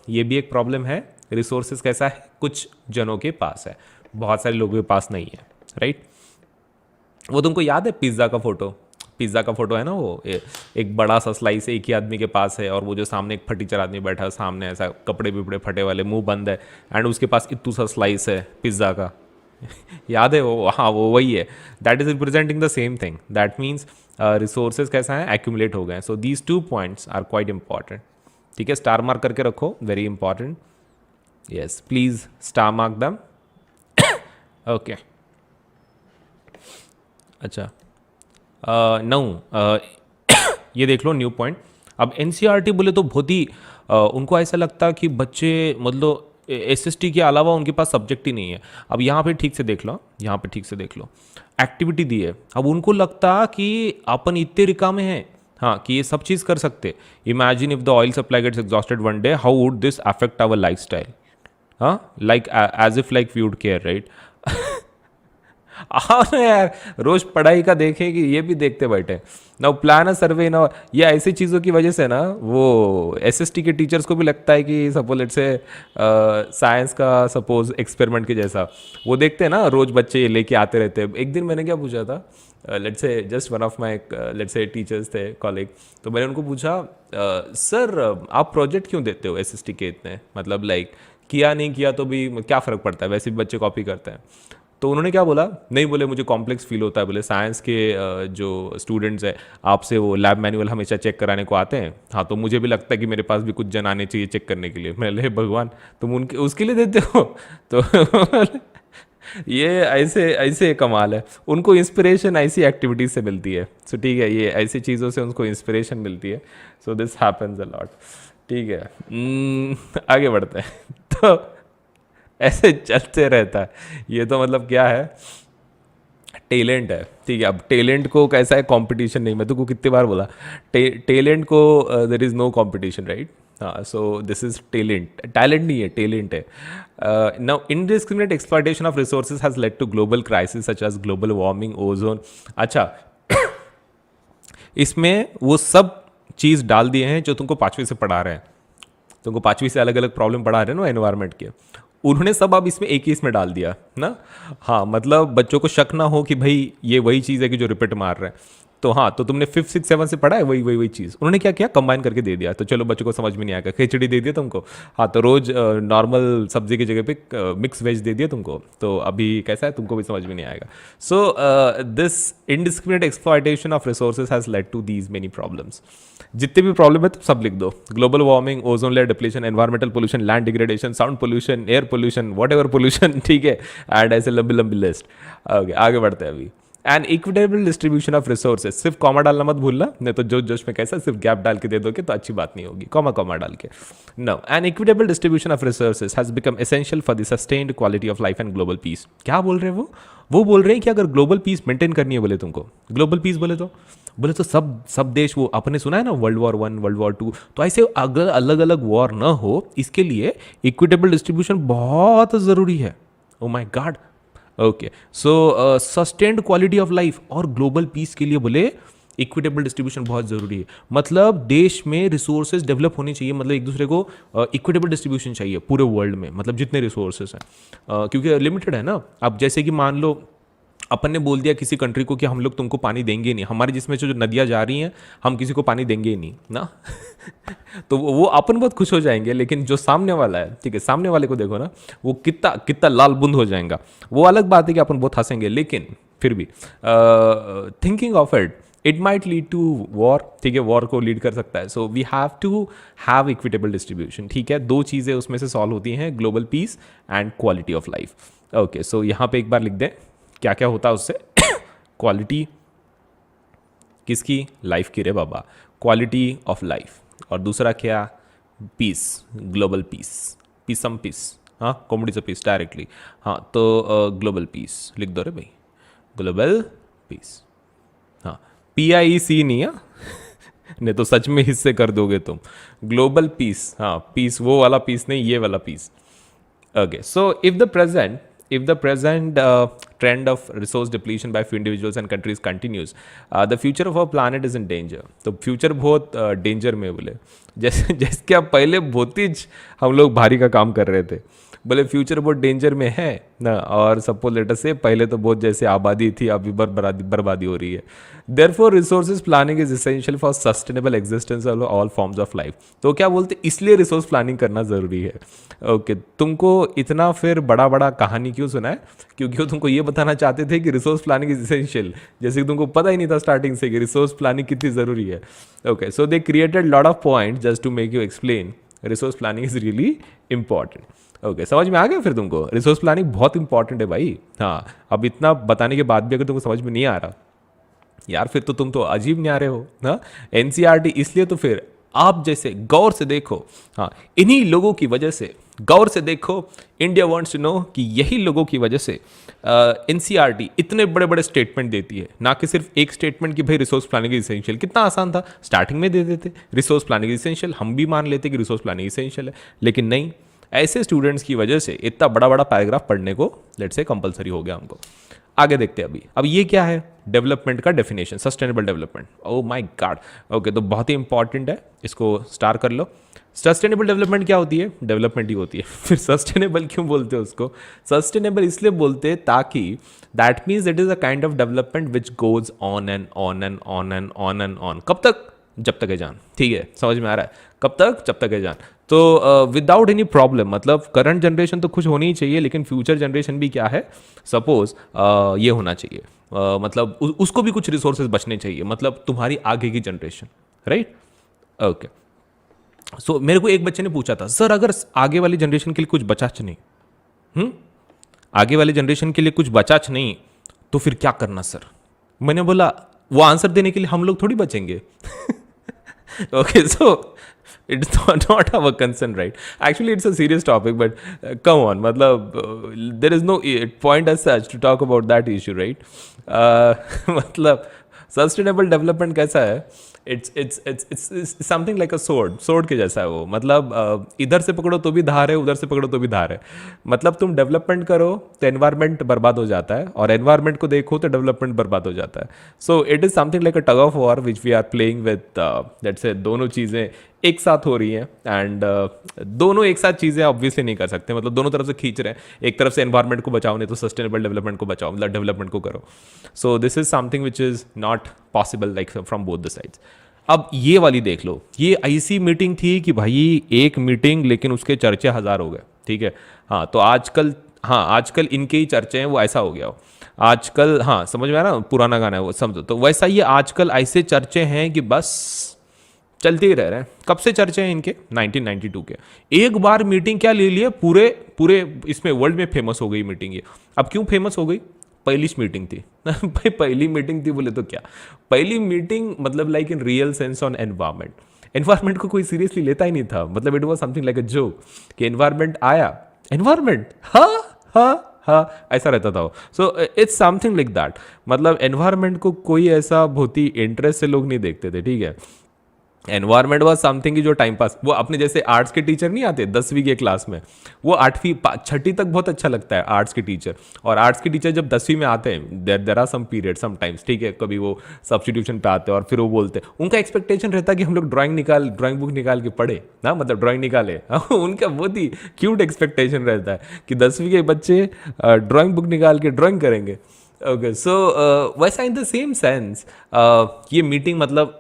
ये भी एक problem है। Resources कैसा है? कुछ जनों के पास है, बहुत सारे लोगों के पास नहीं है, राइट? वो तुमको याद है पिज़्ज़ा का फोटो? पिज़्ज़ा का फोटो है ना, वो एक बड़ा सा स्लाइस एक ही आदमी के पास है, और वो जो सामने एक फटीचर आदमी बैठा है सामने, ऐसा कपड़े बिपड़े फटे वाले, मुंह बंद है, एंड उसके पास इतू सा स्लाइस है पिज़्ज़ा का। याद है वो? हाँ, वो वही है। That is representing the same thing. That means resources कैसा है? एक्यूमुलेट हो गए। So these 2 points are quite important. ठीक है, स्टार मार्क करके रखो, very important. Yes, please star mark them. Okay, अच्छा, ये देख लो न्यू पॉइंट। अब एनसीईआरटी बोले तो बहुत ही उनको ऐसा लगता है कि बच्चे मतलब एसएसटी के अलावा उनके पास सब्जेक्ट ही नहीं है। अब यहाँ पे ठीक से देख लो, यहाँ पे ठीक से देख लो, एक्टिविटी दी है। अब उनको लगता कि अपन इतने रिकामे हैं, हाँ, कि ये सब चीज़ कर सकते। Imagine if the oil supply gets exhausted one day, how would this affect our lifestyle? हाँ, like as if like we would care, right? हाँ यार, रोज पढ़ाई का देखें कि ये भी देखते बैठे ना, प्लान अ सर्वे ना। ये ऐसी चीज़ों की वजह से ना वो एसएसटी के टीचर्स को भी लगता है कि सपोज लेट्स से साइंस का सपोज एक्सपेरिमेंट के जैसा वो देखते हैं ना, रोज बच्चे ये लेके आते रहते हैं। एक दिन मैंने क्या पूछा था, let's say just one of my let's say teachers थे, कॉलीग, तो मैंने उनको पूछा, सर आप प्रोजेक्ट क्यों देते हो एसएसटी के इतने, मतलब लाइक किया नहीं किया तो भी क्या फ़र्क पड़ता है, वैसे भी बच्चे कॉपी करते हैं। तो उन्होंने क्या बोला, नहीं बोले मुझे कॉम्प्लेक्स फील होता है, बोले साइंस के जो स्टूडेंट्स हैं आपसे वो लैब मैनुअल हमेशा चेक कराने को आते हैं, हाँ, तो मुझे भी लगता है कि मेरे पास भी कुछ जन आने चाहिए चेक करने के लिए। मैं ले भगवान, तुम उनके उसके लिए देते हो? तो ये ऐसे ऐसे कमाल है, उनको इंस्पिरेशन ऐसी एक्टिविटीज से मिलती है। सो ठीक है, ये ऐसी चीज़ों से उनको इंस्पिरेशन मिलती है। So this happens a lot. ठीक है, आगे बढ़ते हैं। तो ऐसे चलते रहता है। ये तो मतलब क्या है, टैलेंट है। ठीक है, अब टैलेंट को कैसा है, कंपटीशन नहीं। मैं तुमको कितनी बार बोला, टैलेंट को there is no competition, right? हाँ, so this is talent. Talent नहीं है, टैलेंट है। Now indiscriminate exploitation of resources has led to global crisis such as global warming, ozone. अच्छा, इसमें वो सब चीज़ डाल दिए हैं जो तुमको 5वीं से पढ़ा रहे हैं। तुमको 5वीं से अलग अलग प्रॉब्लम पढ़ा रहे हैं ना एनवायरनमेंट के, उन्होंने सब अब इसमें एक ही इसमें डाल दिया ना। हाँ, मतलब बच्चों को शक ना हो कि भाई ये वही चीज़ है कि जो रिपीट मार रहा है। तो हाँ, तो तुमने 5th 6th 7th से पढ़ा है वही चीज़, उन्होंने क्या किया, कंबाइन करके दे दिया। तो चलो बच्चों को समझ में नहीं आएगा, खिचड़ी दे दिया तुमको, हाँ, तो रोज नॉर्मल सब्जी की जगह पे मिक्स वेज दे दिया तुमको, तो अभी कैसा है तुमको भी समझ में नहीं आएगा। So this indiscriminate exploitation of resources has led to these many problems. जितने भी प्रॉब्लम है तो सब लिख दो, global warming, ozone layer depletion, environmental pollution, land degradation, sound pollution, air pollution, whatever pollution. ठीक है, एंड ऐसे लंबी लंबी लिस्ट। ओके, आगे बढ़ते हैं अभी। And equitable distribution of resources, सिर्फ कॉमा डालना मत भूलना, नहीं तो जोश में कैसा सिर्फ गैप डाल के दे दोगे तो अच्छी बात नहीं होगी, कॉमा कॉमा डाल के। No, an equitable distribution of resources has become essential for the sustained quality of life and global peace. क्या बोल रहे हैं वो बोल रहे हैं कि अगर ग्लोबल पीस मेंटेन करनी है, बोले तुमको ग्लोबल पीस बोले तो सब देश, वो आपने सुना है ना World War I, World War II, तो ऐसे अगर अलग अलग वॉर ना हो, इसके लिए इक्विटेबल डिस्ट्रीब्यूशन बहुत ज़रूरी है। ओ my God. Okay, so sustained quality of life और ग्लोबल पीस के लिए बोले इक्विटेबल डिस्ट्रीब्यूशन बहुत ज़रूरी है। मतलब देश में रिसोर्सेज डेवलप होनी चाहिए, मतलब एक दूसरे को इक्विटेबल डिस्ट्रीब्यूशन चाहिए पूरे वर्ल्ड में, मतलब जितने रिसोर्सेज हैं, क्योंकि लिमिटेड है ना। अब जैसे कि मान लो अपन ने बोल दिया किसी कंट्री को कि हम लोग तुमको पानी देंगे नहीं, हमारे जिसमें जो नदियाँ जा रही हैं हम किसी को पानी देंगे ही नहीं ना। तो वो अपन बहुत खुश हो जाएंगे, लेकिन जो सामने वाला है, ठीक है, सामने वाले को देखो ना, वो कितना कितना लाल बुंद हो जाएगा। वो अलग बात है कि अपन बहुत हंसेंगे, लेकिन फिर भी thinking of it might lead to war. ठीक है, वॉर को लीड कर सकता है। So we have to have equitable distribution. ठीक है, 2 चीज़ें उसमें से सॉल्व होती हैं, global peace and quality of life. Okay, so यहाँ पे एक बार लिख दें क्या क्या होता है उससे। क्वालिटी किसकी, लाइफ की रे बाबा, क्वालिटी ऑफ लाइफ। और दूसरा क्या, पीस, ग्लोबल पीस। पीसम पीस, हाँ कॉमेडी पीस डायरेक्टली, हाँ तो ग्लोबल पीस लिख दो रे भाई, ग्लोबल पीस, हाँ PIEC नहीं, हाँ नहीं तो सच में हिस्से कर दोगे तुम, ग्लोबल पीस, हाँ पीस वो वाला पीस नहीं, ये वाला piece. Okay, so if the present trend of resource depletion by few individuals and countries continues, the future of our planet is in danger. तो फ्यूचर बहुत डेंजर में बोले, जैसे जैसे कि आप पहले बहुत ही हम लोग भारी का काम कर रहे थे, बोले फ्यूचर बहुत डेंजर में है ना, और सपोज लेटर से पहले तो बहुत जैसे आबादी थी, अभी बर्बादी हो रही है। Therefore resources planning is essential for sustainable existence of all forms of life. तो क्या बोलते, इसलिए रिसोर्स प्लानिंग करना ज़रूरी है। ओके तुमको इतना फिर बड़ा बड़ा कहानी क्यों सुना है, क्योंकि वो तुमको ये बताना चाहते थे कि रिसोर्स प्लानिंग इज एसेंशियल, जैसे कि तुमको पता ही नहीं था स्टार्टिंग से कि रिसोर्स प्लानिंग कितनी ज़रूरी है। Okay so they created lot of point just to make you explain resource planning is really important. Okay समझ में आ गया फिर तुमको, रिसोर्स प्लानिंग बहुत इंपॉर्टेंट है भाई। हाँ अब इतना बताने के बाद भी अगर तुमको समझ में नहीं आ रहा यार, फिर तो तुम तो अजीब न्यारे हो ना। NCERT इसलिए तो फिर आप जैसे गौर से देखो, हाँ इन्हीं लोगों की वजह से गौर से देखो, इंडिया वांट्स टू नो कि यही लोगों की वजह से NCERT इतने बड़े बड़े स्टेटमेंट देती है, ना कि सिर्फ एक स्टेटमेंट कि भाई रिसोर्स प्लानिंग इसेंशियल। कितना आसान था, स्टार्टिंग में दे देते रिसोर्स प्लानिंग इसेंशियल, हम भी मान लेते कि रिसोर्स प्लानिंग इसेंशियल है, लेकिन नहीं, ऐसे स्टूडेंट्स की वजह से इतना बड़ा बड़ा पैराग्राफ पढ़ने को लेट्स से कंपलसरी हो गया हमको। आगे देखते हैं अब ये क्या है, डेवलपमेंट का definition, sustainable development. Oh my God, okay तो बहुत ही इंपॉर्टेंट है, इसको स्टार कर लो। सस्टेनेबल डेवलपमेंट क्या होती है, डेवलपमेंट ही होती है। फिर सस्टेनेबल क्यों बोलते हैं उसको, सस्टेनेबल इसलिए बोलते हैं ताकि that means it is a kind of development which goes on and on and on and on and on. कब तक, जब तक है जान, ठीक है समझ में आ रहा है, कब तक, जब तक है जान। तो विदाउट एनी प्रॉब्लम, मतलब करंट जनरेशन तो खुश होनी ही चाहिए, लेकिन फ्यूचर जनरेशन भी क्या है, सपोज ये होना चाहिए, मतलब उसको भी कुछ रिसोर्सेज बचने चाहिए, मतलब तुम्हारी आगे की जनरेशन, राइट। ओके सो मेरे को एक बच्चे ने पूछा था, सर अगर आगे वाली जनरेशन के लिए कुछ बचा नहीं, आगे वाले जनरेशन के लिए कुछ बचा नहीं तो फिर क्या करना सर। मैंने बोला वो आंसर देने के लिए हम लोग थोड़ी बचेंगे। Okay so it's not our concern, right? Actually it's a serious topic, but come on, matlab there is no point as such to talk about that issue, right? मतलब सस्टेनेबल डेवलपमेंट कैसा है, it's something like a sword के जैसा है वो, मतलब इधर से पकड़ो तो भी धार है, उधर से पकड़ो तो भी धार है। मतलब तुम डेवलपमेंट करो तो एनवायरनमेंट बर्बाद हो जाता है, और एनवायरनमेंट को देखो तो डेवलपमेंट बर्बाद हो जाता है। So it is something like a tug of war which we are playing with, let's say दोनों चीज़ें एक साथ हो रही हैं, एंड दोनों एक साथ चीज़ें ऑब्वियसली नहीं कर सकते, मतलब दोनों तरफ से खींच रहे हैं, एक तरफ से एनवायरनमेंट को बचाओ, नहीं तो सस्टेनेबल डेवलपमेंट को बचाओ, मतलब डेवलपमेंट को करो। सो this is something which is not possible like from both the sides. अब ये वाली देख लो, ये ऐसी मीटिंग थी कि भाई एक मीटिंग, लेकिन उसके चर्चे हज़ार हो गए, ठीक है। हाँ तो आजकल, हाँ आजकल इनके ही चर्चे हैं, वो ऐसा हो गया हो आजकल, हाँ समझ में आ रहा, पुराना गाना है वो, समझो तो वैसा ये आजकल ऐसे चर्चे हैं कि बस चलते ही रह रहे हैं। कब से चर्चे हैं इनके, 1992 के। एक बार मीटिंग क्या ले लिए, पूरे इसमें वर्ल्ड में फेमस हो गई मीटिंग ये। अब क्यों फेमस हो गई, पहली मीटिंग थी भाई, पहली मीटिंग थी बोले तो क्या, पहली मीटिंग मतलब like in real sense on environment को कोई सीरियसली लेता ही नहीं था, मतलब it was something like a joke कि एनवायरमेंट आया, एनवायरमेंट हाँ ऐसा रहता था। So it's something like that, मतलब एनवायरमेंट को कोई ऐसा बहुत ही इंटरेस्ट से लोग नहीं देखते थे, ठीक है। एनवायरमेंट वॉज समथिंग की जो टाइम पास, वो अपने जैसे आर्ट्स के टीचर नहीं आते 10वीं के क्लास में, वो 8वीं 6ठी तक बहुत अच्छा लगता है आर्ट्स के टीचर, और आर्ट्स के टीचर जब 10वीं में आते हैं, there are some period some times, ठीक है, कभी वो सब्स्टिट्यूशन पे आते हैं और फिर वो बोलते हैं, उनका एक्सपेक्टेशन रहता है कि हम लोग ड्राइंग बुक निकाल के पढ़े ना, मतलब ड्राइंग निकाले। उनका बहुत ही क्यूट एक्सपेक्टेशन रहता है कि 10वीं के बच्चे ड्राइंग बुक निकाल के ड्राइंग करेंगे। ओके सो वैसा इन द सेम सेंस ये मीटिंग मतलब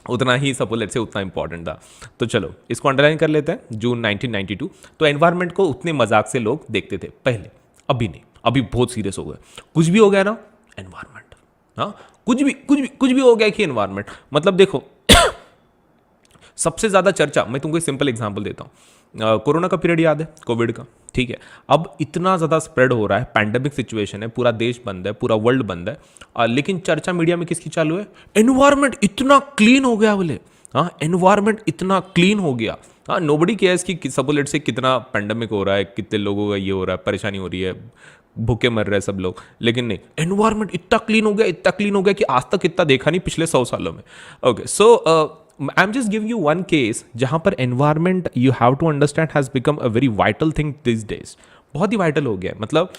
उतना ही सपोज लेट्स से उतना इंपॉर्टेंट था। तो चलो इसको अंडरलाइन कर लेते हैं, जून 1992। तो एनवायरनमेंट को उतने मजाक से लोग देखते थे पहले, अभी नहीं, अभी बहुत सीरियस हो गए। कुछ भी हो गया ना एनवायरनमेंट, हाँ कुछ भी हो गया कि एनवायरनमेंट, मतलब देखो सबसे ज़्यादा चर्चा, मैं तुमको एक सिंपल एग्जांपल देता हूँ, कोरोना का पीरियड याद है, कोविड का, ठीक है। अब इतना ज़्यादा स्प्रेड हो रहा है, पैंडेमिक सिचुएशन है, पूरा देश बंद है, पूरा वर्ल्ड बंद है, लेकिन चर्चा मीडिया में किसकी चालू है, एनवायरनमेंट इतना क्लीन हो गया बोले, हाँ, एनवायरमेंट इतना क्लीन हो गया। हाँ, नोबडी केयर्स कि सपोज से कितना पेंडेमिक हो रहा है, कितने लोगों का ये हो रहा है, परेशानी हो रही है, भूखे मर रहे हैं सब लोग, लेकिन नहीं, एनवायरमेंट इतना क्लीन हो गया, इतना क्लीन हो गया कि आज तक इतना देखा नहीं पिछले 100 सालों में। Okay, so I am just giving you one case जहां पर environment you have to understand has become a very vital thing this days. बहुत ही वाइटल हो गया है। मतलब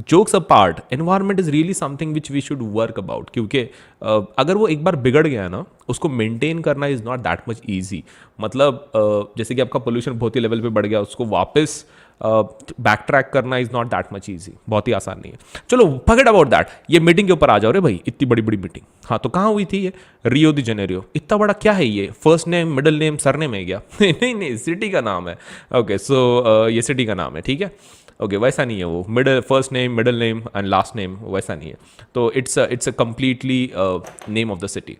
jokes apart, environment is really something which we should work about, क्योंकि अगर वो एक बार बिगड़ गया ना, उसको मेंटेन करना is not that much easy. मतलब जैसे कि आपका पोल्यूशन बहुत ही लेवल पे बढ़ गया, उसको वापस बैक ट्रैक करना is not that much easy, बहुत ही आसान नहीं है। चलो फॉरगेट अबाउट दैट, ये मीटिंग के ऊपर आ जाओ रे भाई, इतनी बड़ी बड़ी मीटिंग। हाँ, तो कहाँ हुई थी ये? रियो दी जेनेरियो। इतना बड़ा क्या है ये? First name middle name surname है क्या? नहीं नहीं, सिटी का नाम है। ओके, सो ये सिटी का नाम है, ठीक है। ओके, वैसा नहीं है वो, middle first name middle name and last name, वैसा नहीं है। तो it's a completely name of the city.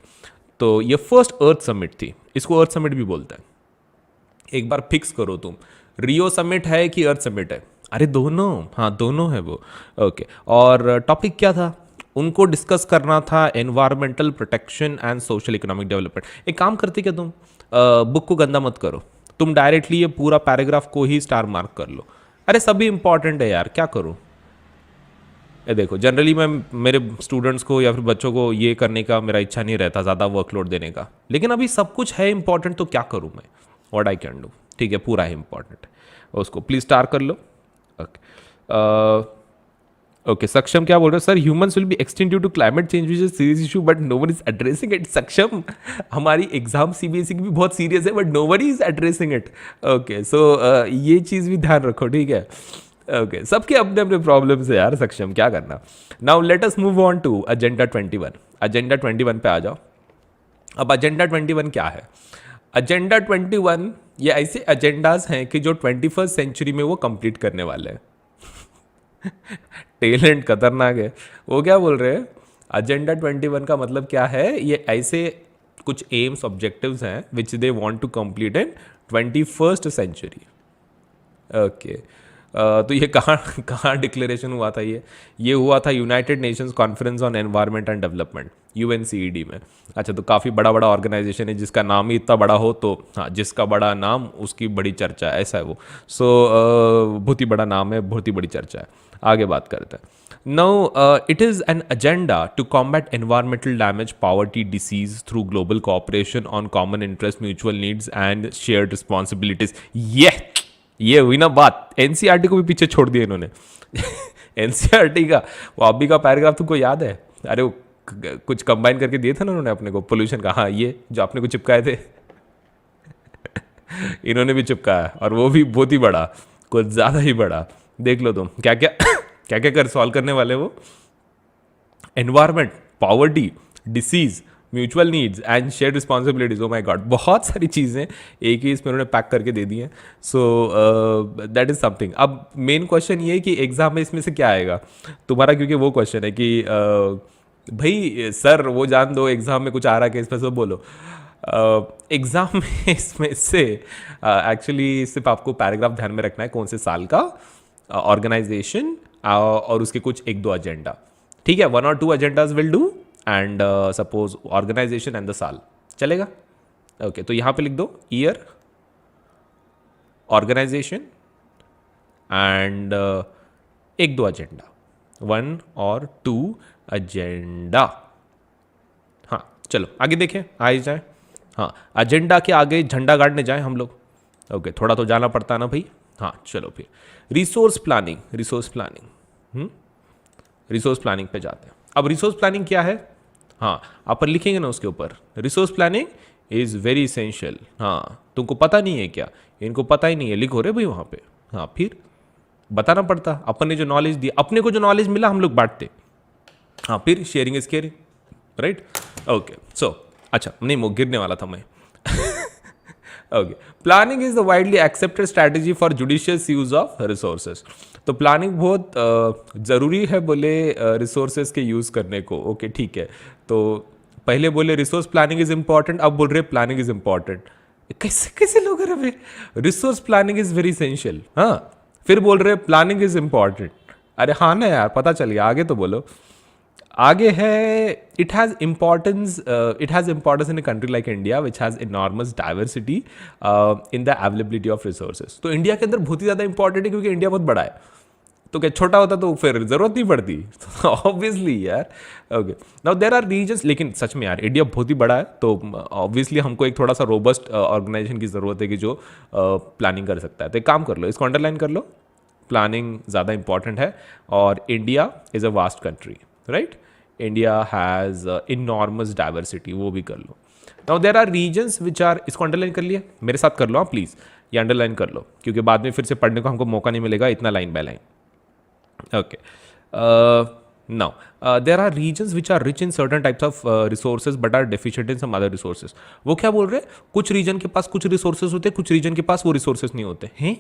तो ये फर्स्ट अर्थ समिट थी, इसको अर्थ समिट भी बोलते हैं। एक बार फिक्स करो तुम, रियो समिट है कि अर्थ समिट है? अरे दोनों, हाँ दोनों है वो। ओके, और टॉपिक क्या था? उनको डिस्कस करना था environmental protection and social economic development. एक काम करते क्या तुम, बुक को गंदा मत करो, तुम डायरेक्टली ये पूरा पैराग्राफ को ही स्टार मार्क कर लो। अरे सभी इंपॉर्टेंट है यार, क्या करूँ? ये देखो, जनरली मैं मेरे स्टूडेंट्स को या फिर बच्चों को ये करने का मेरा इच्छा नहीं रहता, ज़्यादा वर्कलोड देने का, लेकिन अभी सब कुछ है इंपॉर्टेंट, तो क्या करूँ मैं? What I can do. ठीक है, पूरा है इंपॉर्टेंट, उसको प्लीज स्टार कर लो। ओके, ओके, सक्षम क्या बोल रहे हो? Sir, humans will be extinct due to climate change which is serious issue but no one is addressing it. Saksham, हमारी एग्जाम सीबीएसई की भी बहुत सीरियस है but no one is addressing it. Okay, so ये चीज़ भी ध्यान रखो, ठीक है। ओके, सबके अपने अपने प्रॉब्लम्स है यार, सक्षम क्या करना। Now let us move on to agenda 21। Agenda 21 पे आ जाओ। अब एजेंडा 21 क्या है? एजेंडा 21 ये ऐसे एजेंडाज हैं कि जो 21st सेंचुरी में वो कंप्लीट करने वाले हैं। टैलेंट खतरनाक है। वो क्या बोल रहे हैं? एजेंडा 21 का मतलब क्या है? ये ऐसे कुछ एम्स ऑब्जेक्टिव्स हैं which they want to complete in 21st century. Okay, तो ये कहाँ कहाँ डिक्लेरेशन हुआ था? ये हुआ था United Nations conference on environment and development, UNCED में। अच्छा, तो काफ़ी बड़ा बड़ा ऑर्गेनाइजेशन है, जिसका नाम ही इतना बड़ा हो तो हाँ, जिसका बड़ा नाम उसकी बड़ी चर्चा, ऐसा है वो। सो बहुत ही बड़ा नाम है, बहुत ही बड़ी चर्चा है। आगे बात करते हैं। Now, it is an agenda to combat environmental damage, poverty, disease through global cooperation on common interest, mutual needs, and shared responsibilities. ये हुई ना बात। एनसीईआरटी को भी पीछे छोड़ दिया इन्होंने। एनसीईआरटी का वो अभी का पैराग्राफ तुमको याद है? अरे वो कुछ कंबाइन करके दिए थे ना उन्होंने अपने को, पोल्यूशन का। हाँ, ये जो आपने को चिपकाए थे इन्होंने भी चिपकाया, और वो भी बहुत ही बड़ा, कुछ ज़्यादा ही बड़ा। देख लो तुम क्या क्या क्या क्या कर सॉल्व करने वाले वो। Environment, poverty, disease, mutual needs and share responsibilities. O my God, बहुत सारी चीज़ें एक ही इसमें उन्होंने पैक करके दे दी हैं। सो दैट इज़ समथिंग। अब मेन क्वेश्चन ये है कि एग्जाम में इसमें से क्या आएगा तुम्हारा, क्योंकि वो क्वेश्चन है कि भाई सर वो जान दो, एग्जाम में कुछ आ रहा है कि इसमें से बोलो। एग्जाम में इसमें से एक्चुअली सिर्फ आपको पैराग्राफ ध्यान में रखना है, कौन से साल का, ऑर्गेनाइजेशन और उसके कुछ एक दो एजेंडा। ठीक है, 1 or 2 agendas will do, and suppose organisation and the साल चलेगा। ओके, तो यहाँ पे लिख दो ईयर, ऑर्गेनाइजेशन एंड एक दो एजेंडा, 1 or 2 एजेंडा। हाँ, चलो आगे देखें, आ जाए। हाँ, एजेंडा के आगे झंडा गाड़ने जाए हम लोग। ओके, थोड़ा तो जाना पड़ता है ना भाई। हाँ, चलो फिर resource planning, resource planning, resource planning पे जाते हैं। अब रिसोर्स प्लानिंग क्या है? हाँ, अपन लिखेंगे ना उसके ऊपर, resource planning is very essential. हाँ, तुमको पता नहीं है क्या? इनको पता ही नहीं है, लिखो रे भाई वहाँ पे। हाँ, फिर बताना पड़ता, अपन ने जो नॉलेज दी, अपने को जो नॉलेज मिला हम लोग बांटते। हाँ, फिर sharing is caring, right. Okay, so अच्छा, नहीं वो गिरने वाला था मैं। Okay, planning is the widely accepted strategy for judicious use of resources. तो प्लानिंग बहुत ज़रूरी है बोले रिसोर्सेज के यूज़ करने को। ओके, ठीक है। तो पहले बोले रिसोर्स प्लानिंग इज इंपॉर्टेंट, अब बोल रहे प्लानिंग इज इंपॉर्टेंट। कैसे कैसे लोग हैं भाई? Resource planning is very essential, हाँ, फिर बोल रहे प्लानिंग इज इंपॉर्टेंट। अरे हाँ ना यार, पता चल गया, आगे तो बोलो। आगे है, it has importance in a country like India which has enormous diversity in the availability of resources. तो इंडिया के अंदर बहुत ही ज़्यादा इंपॉर्टेंट है क्योंकि इंडिया बहुत बड़ा है। तो क्या छोटा होता तो फिर ज़रूरत नहीं पड़ती ऑब्वियसली यार। Okay, now there are regions, लेकिन सच में यार इंडिया बहुत ही बड़ा है, तो ऑब्वियसली हमको एक थोड़ा सा रोबस्ट ऑर्गेनाइजेशन की ज़रूरत है कि जो प्लानिंग कर सकता है। तो एक काम कर लो, इसको अंडरलाइन कर लो, प्लानिंग ज़्यादा इंपॉर्टेंट है। और India is a vast country, right? India has enormous diversity, वो भी कर लो। Now there are regions which are, इसको अंडरलाइन कर लिया, मेरे साथ कर लो आप प्लीज़, ये अंडरलाइन कर लो क्योंकि बाद में फिर से पढ़ने को हमको मौका नहीं मिलेगा इतना line by line. Okay. Now, there are regions which are rich in certain types of resources but are deficient in some other resources. वो क्या बोल रहे हैं? कुछ रीजन के पास कुछ रिसोर्सेज होते हैं, कुछ रीजन के पास वो रिसोर्सेज नहीं होते हैं।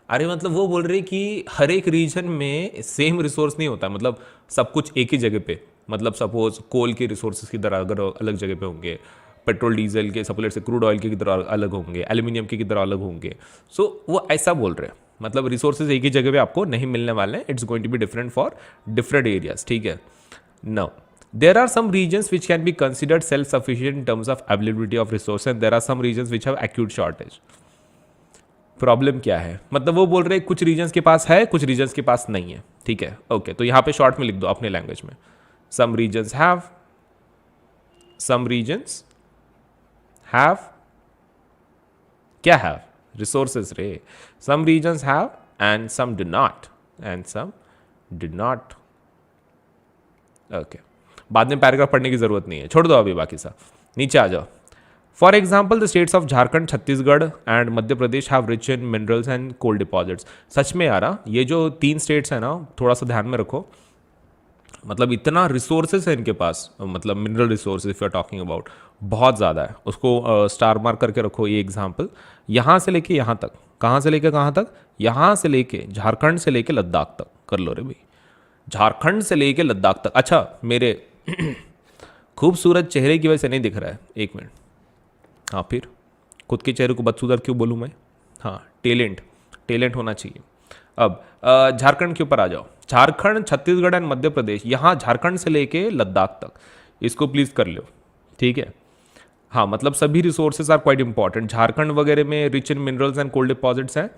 अरे मतलब वो बोल रहे हैं कि हर एक रीजन में सेम रिसोर्स नहीं होता, मतलब सब कुछ एक ही जगह पे, मतलब सपोज कोल के रिसोर्सेज की तरह अगर अलग जगह पे होंगे, पेट्रोल डीजल के सप्लायर से क्रूड ऑयल की तरह अलग होंगे, एल्यूमिनियम की तरह अलग होंगे। सो वो ऐसा बोल रहे हैं, मतलब रिसोर्सेज एक ही जगह पे आपको नहीं मिलने वाले हैं, it's going to be different for different areas, ठीक है। Now there are some regions which can be considered self sufficient in terms of availability of resource and there are some regions which have acute shortage. Problem क्या है, मतलब वो बोल रहे हैं कुछ रीजन्स के पास है, कुछ रीजन्स के पास नहीं है, ठीक है। ओके, तो यहाँ पे शॉर्ट में लिख दो अपने लैंग्वेज में, some regions have, some regions have, क्या हैव? रिसोर्सेज रे। Some regions have and some do not, and some do not. Okay, बाद में पैराग्राफ पढ़ने की जरूरत नहीं है, छोड़ दो अभी बाकी सब, नीचे आ जाओ। For example the states of Jharkhand, Chhattisgarh and Madhya Pradesh have rich in minerals and coal deposits. सच में यार ये जो 3 स्टेट्स है ना, थोड़ा सा ध्यान में रखो, मतलब इतना रिसोर्सेज है इनके पास, मतलब mineral resources if you are talking about, बहुत ज़्यादा है। उसको स्टार मार्क करके रखो ये एग्जाम्पल, यहाँ से लेके यहाँ तक, कहाँ से लेके कहाँ तक, यहाँ से लेके झारखंड से लेके लद्दाख तक कर लो रे भाई, झारखंड से लेके लद्दाख तक। अच्छा मेरे खूबसूरत चेहरे की वजह से नहीं दिख रहा है, एक मिनट, हाँ फिर खुद के चेहरे को बदसूरत क्यों बोलूँ मैं? हाँ, टैलेंट होना चाहिए। अब झारखंड के ऊपर आ जाओ, झारखंड, छत्तीसगढ़ एंड मध्य प्रदेश, यहाँ झारखंड से लेके लद्दाख तक, इसको प्लीज़ कर लो, ठीक है। हाँ, मतलब सभी resources are quite important. Jharkhand वगैरह में rich in minerals and coal deposits हैं।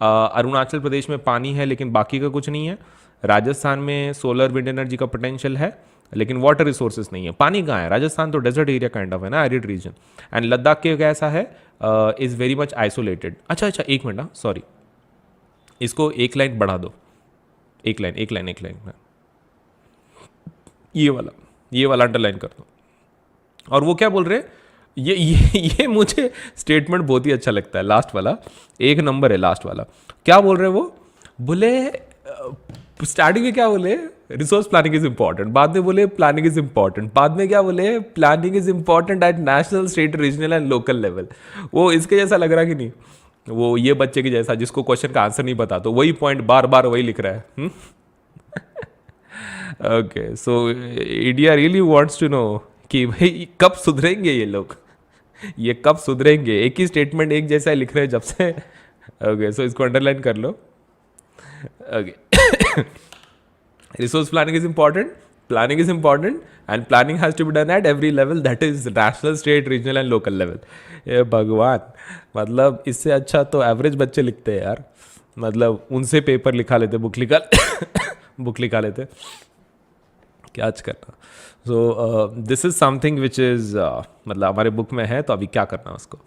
अरुणाचल प्रदेश में पानी है लेकिन बाकी का कुछ नहीं है। राजस्थान में सोलर विंड एनर्जी का पोटेंशियल है लेकिन वाटर रिसोर्सेज नहीं है। पानी कहाँ है? राजस्थान तो डेजर्ट एरिया काइंड ऑफ है ना, एरिड रीजन। एंड लद्दाख के कैसा है? Is very much isolated. अच्छा एक मिनट, सॉरी, इसको एक लाइन बढ़ा दो, एक लाइन ये वाला अंडरलाइन कर दो। और वो क्या बोल रहे हैं, ये मुझे स्टेटमेंट बहुत ही अच्छा लगता है, लास्ट वाला एक नंबर है, लास्ट वाला। क्या बोल रहे हैं वो? बोले स्टार्टिंग में क्या बोले? रिसोर्स प्लानिंग इज इंपॉर्टेंट, बाद में बोले प्लानिंग इज इंपॉर्टेंट, बाद में क्या बोले? Planning is important at national, state, regional and local level. वो इसके जैसा लग रहा कि नहीं? वो ये बच्चे के जैसा जिसको क्वेश्चन का आंसर नहीं पता तो वही पॉइंट बार बार वही लिख रहा है। Okay, so India really wants to know कि भाई कब सुधरेंगे ये लोग, ये कब सुधरेंगे? एक ही स्टेटमेंट एक जैसा लिख रहे हैं जब से। ओके, सो इसको अंडरलाइन कर लो। Okay, resource planning is important, planning is important and planning has to be done at every level, that is national, state, regional and local level. ये भगवान, मतलब इससे अच्छा तो एवरेज बच्चे लिखते हैं यार, मतलब उनसे पेपर लिखा लेते, बुक लिखा लेते, क्या आज करना। सो this is something which is मतलब हमारे बुक में है, तो अभी क्या करना है उसको।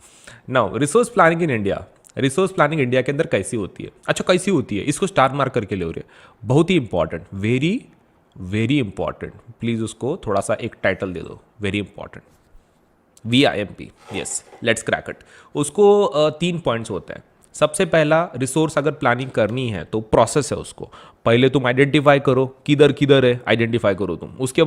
Now resource planning in India, resource planning India के अंदर कैसी होती है? अच्छा कैसी होती है, इसको स्टार मार्क करके ले रहे, बहुत ही important, very very important. Please उसको थोड़ा सा एक टाइटल दे दो, very important, VIMP, yes, let's crack it. उसको 3 पॉइंट्स होते हैं। सबसे पहला, रिसोर्स अगर प्लानिंग करनी है तो प्रोसेस है, उसको पहले तुम आइडेंटिफाई करो किधर किधर है, आइडेंटिफाई करो तुम। उसके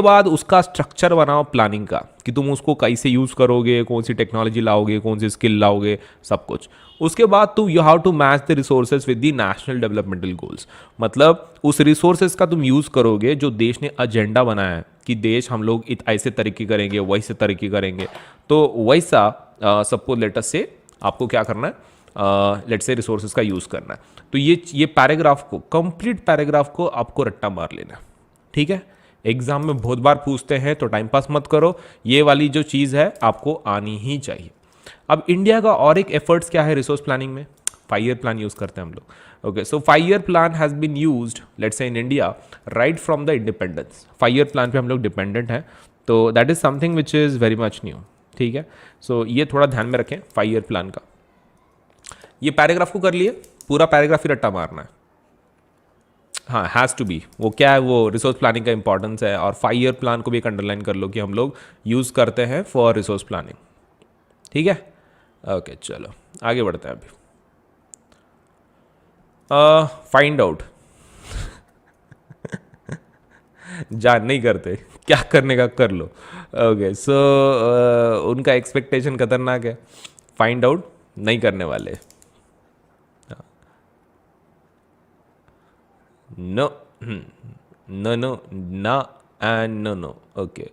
बाद उसका स्ट्रक्चर बनाओ प्लानिंग का, कि तुम उसको कैसे यूज़ करोगे, कौन सी टेक्नोलॉजी लाओगे, कौन सी स्किल लाओगे, सब कुछ। उसके बाद तुम you have to match the resources with the national developmental goals, मतलब उस रिसोर्सेज का तुम यूज़ करोगे जो देश ने एजेंडा बनाया है कि देश हम लोग ऐसे तरक्की करेंगे, वैसे तरक्की करेंगे, तो वैसा सपोज लेट अस से आपको क्या करना है, लेट्स से रिसोर्सेज का यूज़ करना है। तो ये पैराग्राफ को, कंप्लीट पैराग्राफ को आपको रट्टा मार लेना है, ठीक है। एग्जाम में बहुत बार पूछते हैं, तो टाइम पास मत करो, ये वाली जो चीज़ है आपको आनी ही चाहिए। अब इंडिया का और एक एफर्ट्स क्या है रिसोर्स प्लानिंग में, 5 ईयर प्लान यूज़ करते हैं हम लोग। Okay, so 5 year plan has been used let's say in India right from the independence. 5 year plan पे हम लोग डिपेंडेंट हैं, तो that is something which is very much new. ठीक है, सो ये थोड़ा ध्यान में रखें 5 ईयर प्लान का। ये पैराग्राफ को कर लिए, पूरा पैराग्राफ ही रट्टा मारना है। हाँ, हैज़ टू बी, वो क्या है, वो रिसोर्स प्लानिंग का इंपॉर्टेंस है, और 5 ईयर प्लान को भी एक अंडरलाइन कर लो कि हम लोग यूज़ करते हैं फॉर रिसोर्स प्लानिंग। ठीक है, ओके चलो आगे बढ़ते हैं। अभी फाइंड आउट जान नहीं करते, क्या करने का कर लो। ओके, सो उनका एक्सपेक्टेशन खतरनाक है, फाइंड आउट नहीं करने वाले। नो नो नो ना and no no. Okay,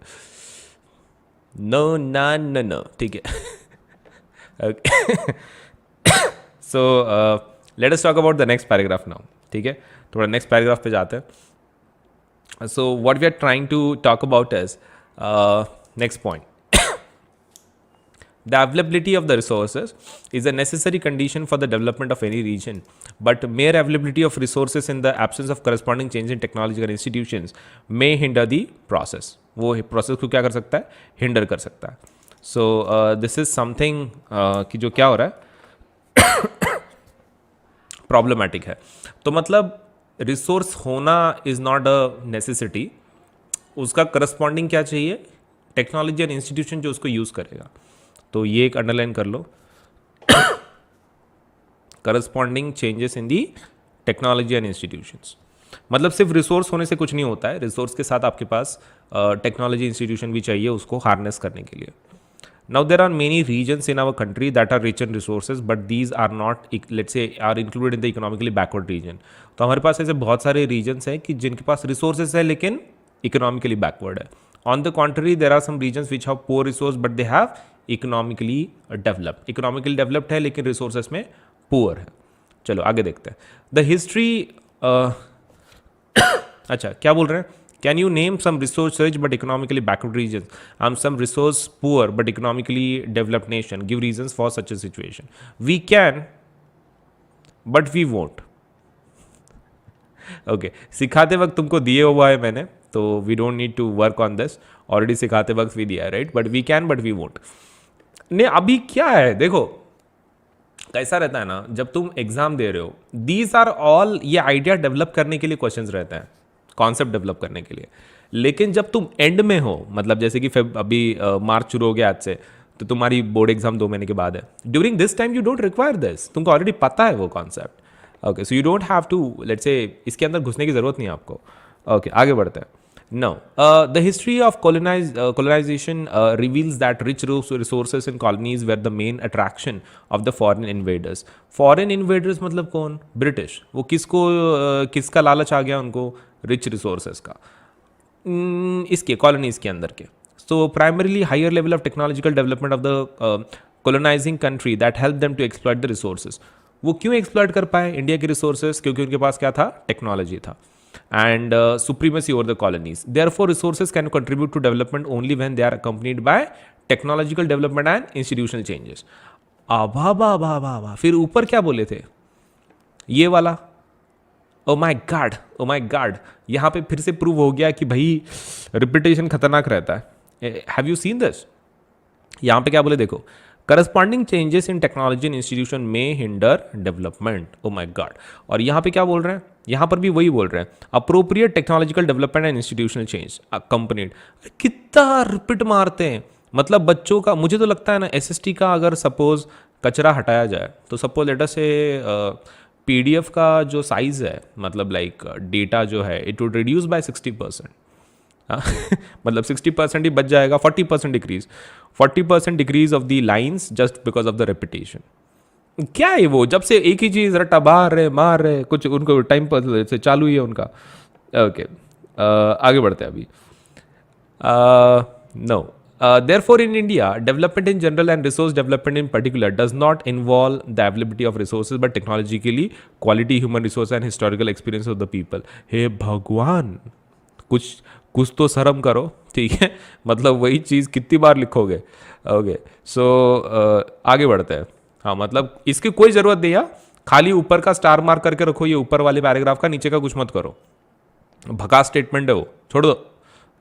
no ना नो नो, ठीक है। Okay, so let us talk about the next paragraph now. ठीक है, थोड़ा नेक्स्ट पैराग्राफ पे जाते हैं। So what we are trying to talk about is next point, the availability of the resources is a necessary condition for the development of any region, but mere availability of resources in the absence of corresponding change in technological institutions may hinder the process. वो process को क्या कर सकता है, hinder कर सकता है। So this is something कि जो क्या हो रहा है प्रॉब्लमेटिक है। तो मतलब रिसोर्स होना इज़ नॉट अ नेसेसिटी, उसका करस्पॉन्डिंग क्या चाहिए, टेक्नोलॉजी एंड इंस्टीट्यूशन जो उसको यूज़ करेगा। तो ये एक अंडरलाइन कर लो, corresponding changes in the technology and institutions. मतलब सिर्फ रिसोर्स होने से कुछ नहीं होता है, रिसोर्स के साथ आपके पास टेक्नोलॉजी इंस्टीट्यूशन भी चाहिए उसको हार्नेस करने के लिए। Now there are many regions in our country that are rich in resources, but these are not let's say are included in the economically backward region. तो हमारे पास ऐसे बहुत सारे रीजन्स हैं कि जिनके पास रिसोर्सेज है लेकिन इकोनॉमिकली बैकवर्ड है। On the contrary there are some regions which have poor resource but they have economically developed. Economically developed है लेकिन रिसोर्सेस में पुअर है। चलो आगे देखते हैं द हिस्ट्री। अच्छा क्या बोल रहे हैं, can you name some resource rich but economically backward region and some resource poor but economically developed nation, give reasons for such a situation. We can but we won't. Okay, सिखाते वक्त तुमको दिए हुआ है मैंने, तो we don't need to work on this, already सिखाते वक्त भी दिया है, right, but we can but we won't. ने अभी क्या है देखो, कैसा रहता है ना, जब तुम एग्जाम दे रहे हो, दीज आर ऑल, ये आइडिया डेवलप करने के लिए क्वेश्चंस रहते हैं, कॉन्सेप्ट डेवलप करने के लिए। लेकिन जब तुम एंड में हो, मतलब जैसे कि अभी मार्च शुरू हो गया आज से, तो तुम्हारी बोर्ड एग्जाम 2 महीने के बाद है, during this time you don't require this, तुमको ऑलरेडी पता है वो concept. Okay, so you don't have to let's say इसके अंदर घुसने की जरूरत नहीं है आपको। ओके, आगे बढ़ते हैं। Now, the history of colonization reveals that rich resources in colonies were the main attraction of the foreign invaders. Foreign invaders मतलब कौन, ब्रिटिश। वो किसको किसका लालच आ गया उनको, रिच रिसोर्सेज का, इसके कॉलोनीज के अंदर के। So primarily higher level of technological development of the colonizing country that helped them to exploit the resources. वो क्यों एक्सप्लॉइट कर पाए इंडिया के रिसोर्सेज, क्योंकि उनके पास क्या था, टेक्नोलॉजी था and supremacy over the colonies. Therefore, resources can contribute to development only when they are accompanied by technological development and institutional changes. आभा फिर ऊपर क्या बोले थे, ये वाला, ओ माय गॉड, यहाँ पे फिर से प्रूव हो गया कि भाई रिपीटेशन खतरनाक रहता है। Have you seen this? यहाँ पे क्या बोले देखो, corresponding changes in technology and institution में hinder development. Oh my god, और यहाँ पे क्या बोल रहे हैं, यहाँ पर भी वही बोल रहे हैं, appropriate technological development and institutional change companied. कितना रिपीट मारते हैं, मतलब बच्चों का, मुझे तो लगता है ना एसएसटी का अगर सपोज कचरा हटाया जाए, तो सपोज लेटर से पीडीएफ का जो साइज है, मतलब लाइक डेटा जो है, इट वुड रिड्यूस बाय 60%। मतलब 60% ही बच जाएगा, 40% decrease, 40% decrease of the lines just because of the repetition. क्या है वो, जब से एक ही चीज रट्टा मार रहे कुछ, उनको टाइम पर से चालू ही है उनका। ओके, आगे बढ़ते हैं अभी। No, therefore in India, development in general and resource development in particular does not involve the availability of resources but technologically quality human resource and historical experience of the people. हे भगवान, कुछ कुछ तो शर्म करो, ठीक है। मतलब वही चीज़ कितनी बार लिखोगे। ओके, सो आगे बढ़ते हैं। हाँ, मतलब इसकी कोई ज़रूरत नहीं है, खाली ऊपर का स्टार मार्क करके रखो, ये ऊपर वाले पैराग्राफ का, नीचे का कुछ मत करो। भका स्टेटमेंट है वो, छोड़ दो,